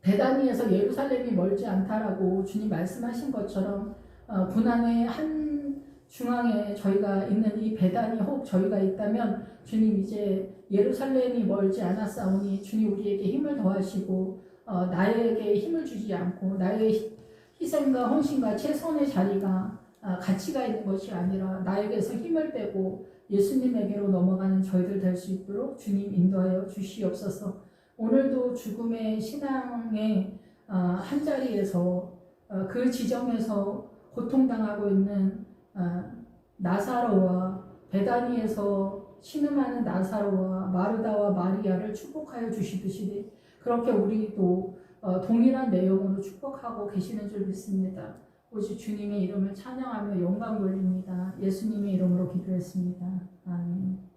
베다니에서 예루살렘이 멀지 않다라고 주님 말씀하신 것처럼 고난의 한 중앙에 저희가 있는 이 배단이 혹 저희가 있다면 주님 이제 예루살렘이 멀지 않았사오니 주님 우리에게 힘을 더하시고 나에게 힘을 주지 않고 나의 희생과 헌신과 최선의 자리가 가치가 있는 것이 아니라 나에게서 힘을 빼고 예수님에게로 넘어가는 저희들 될 수 있도록 주님 인도하여 주시옵소서. 오늘도 죽음의 신앙의 한 자리에서 그 지점에서 고통당하고 있는 나사로와 베다니에서 신음하는 나사로와 마르다와 마리아를 축복하여 주시듯이 그렇게 우리도 동일한 내용으로 축복하고 계시는 줄 믿습니다. 오직 주님의 이름을 찬양하며 영광 돌립니다. 예수님의 이름으로 기도했습니다. 아멘.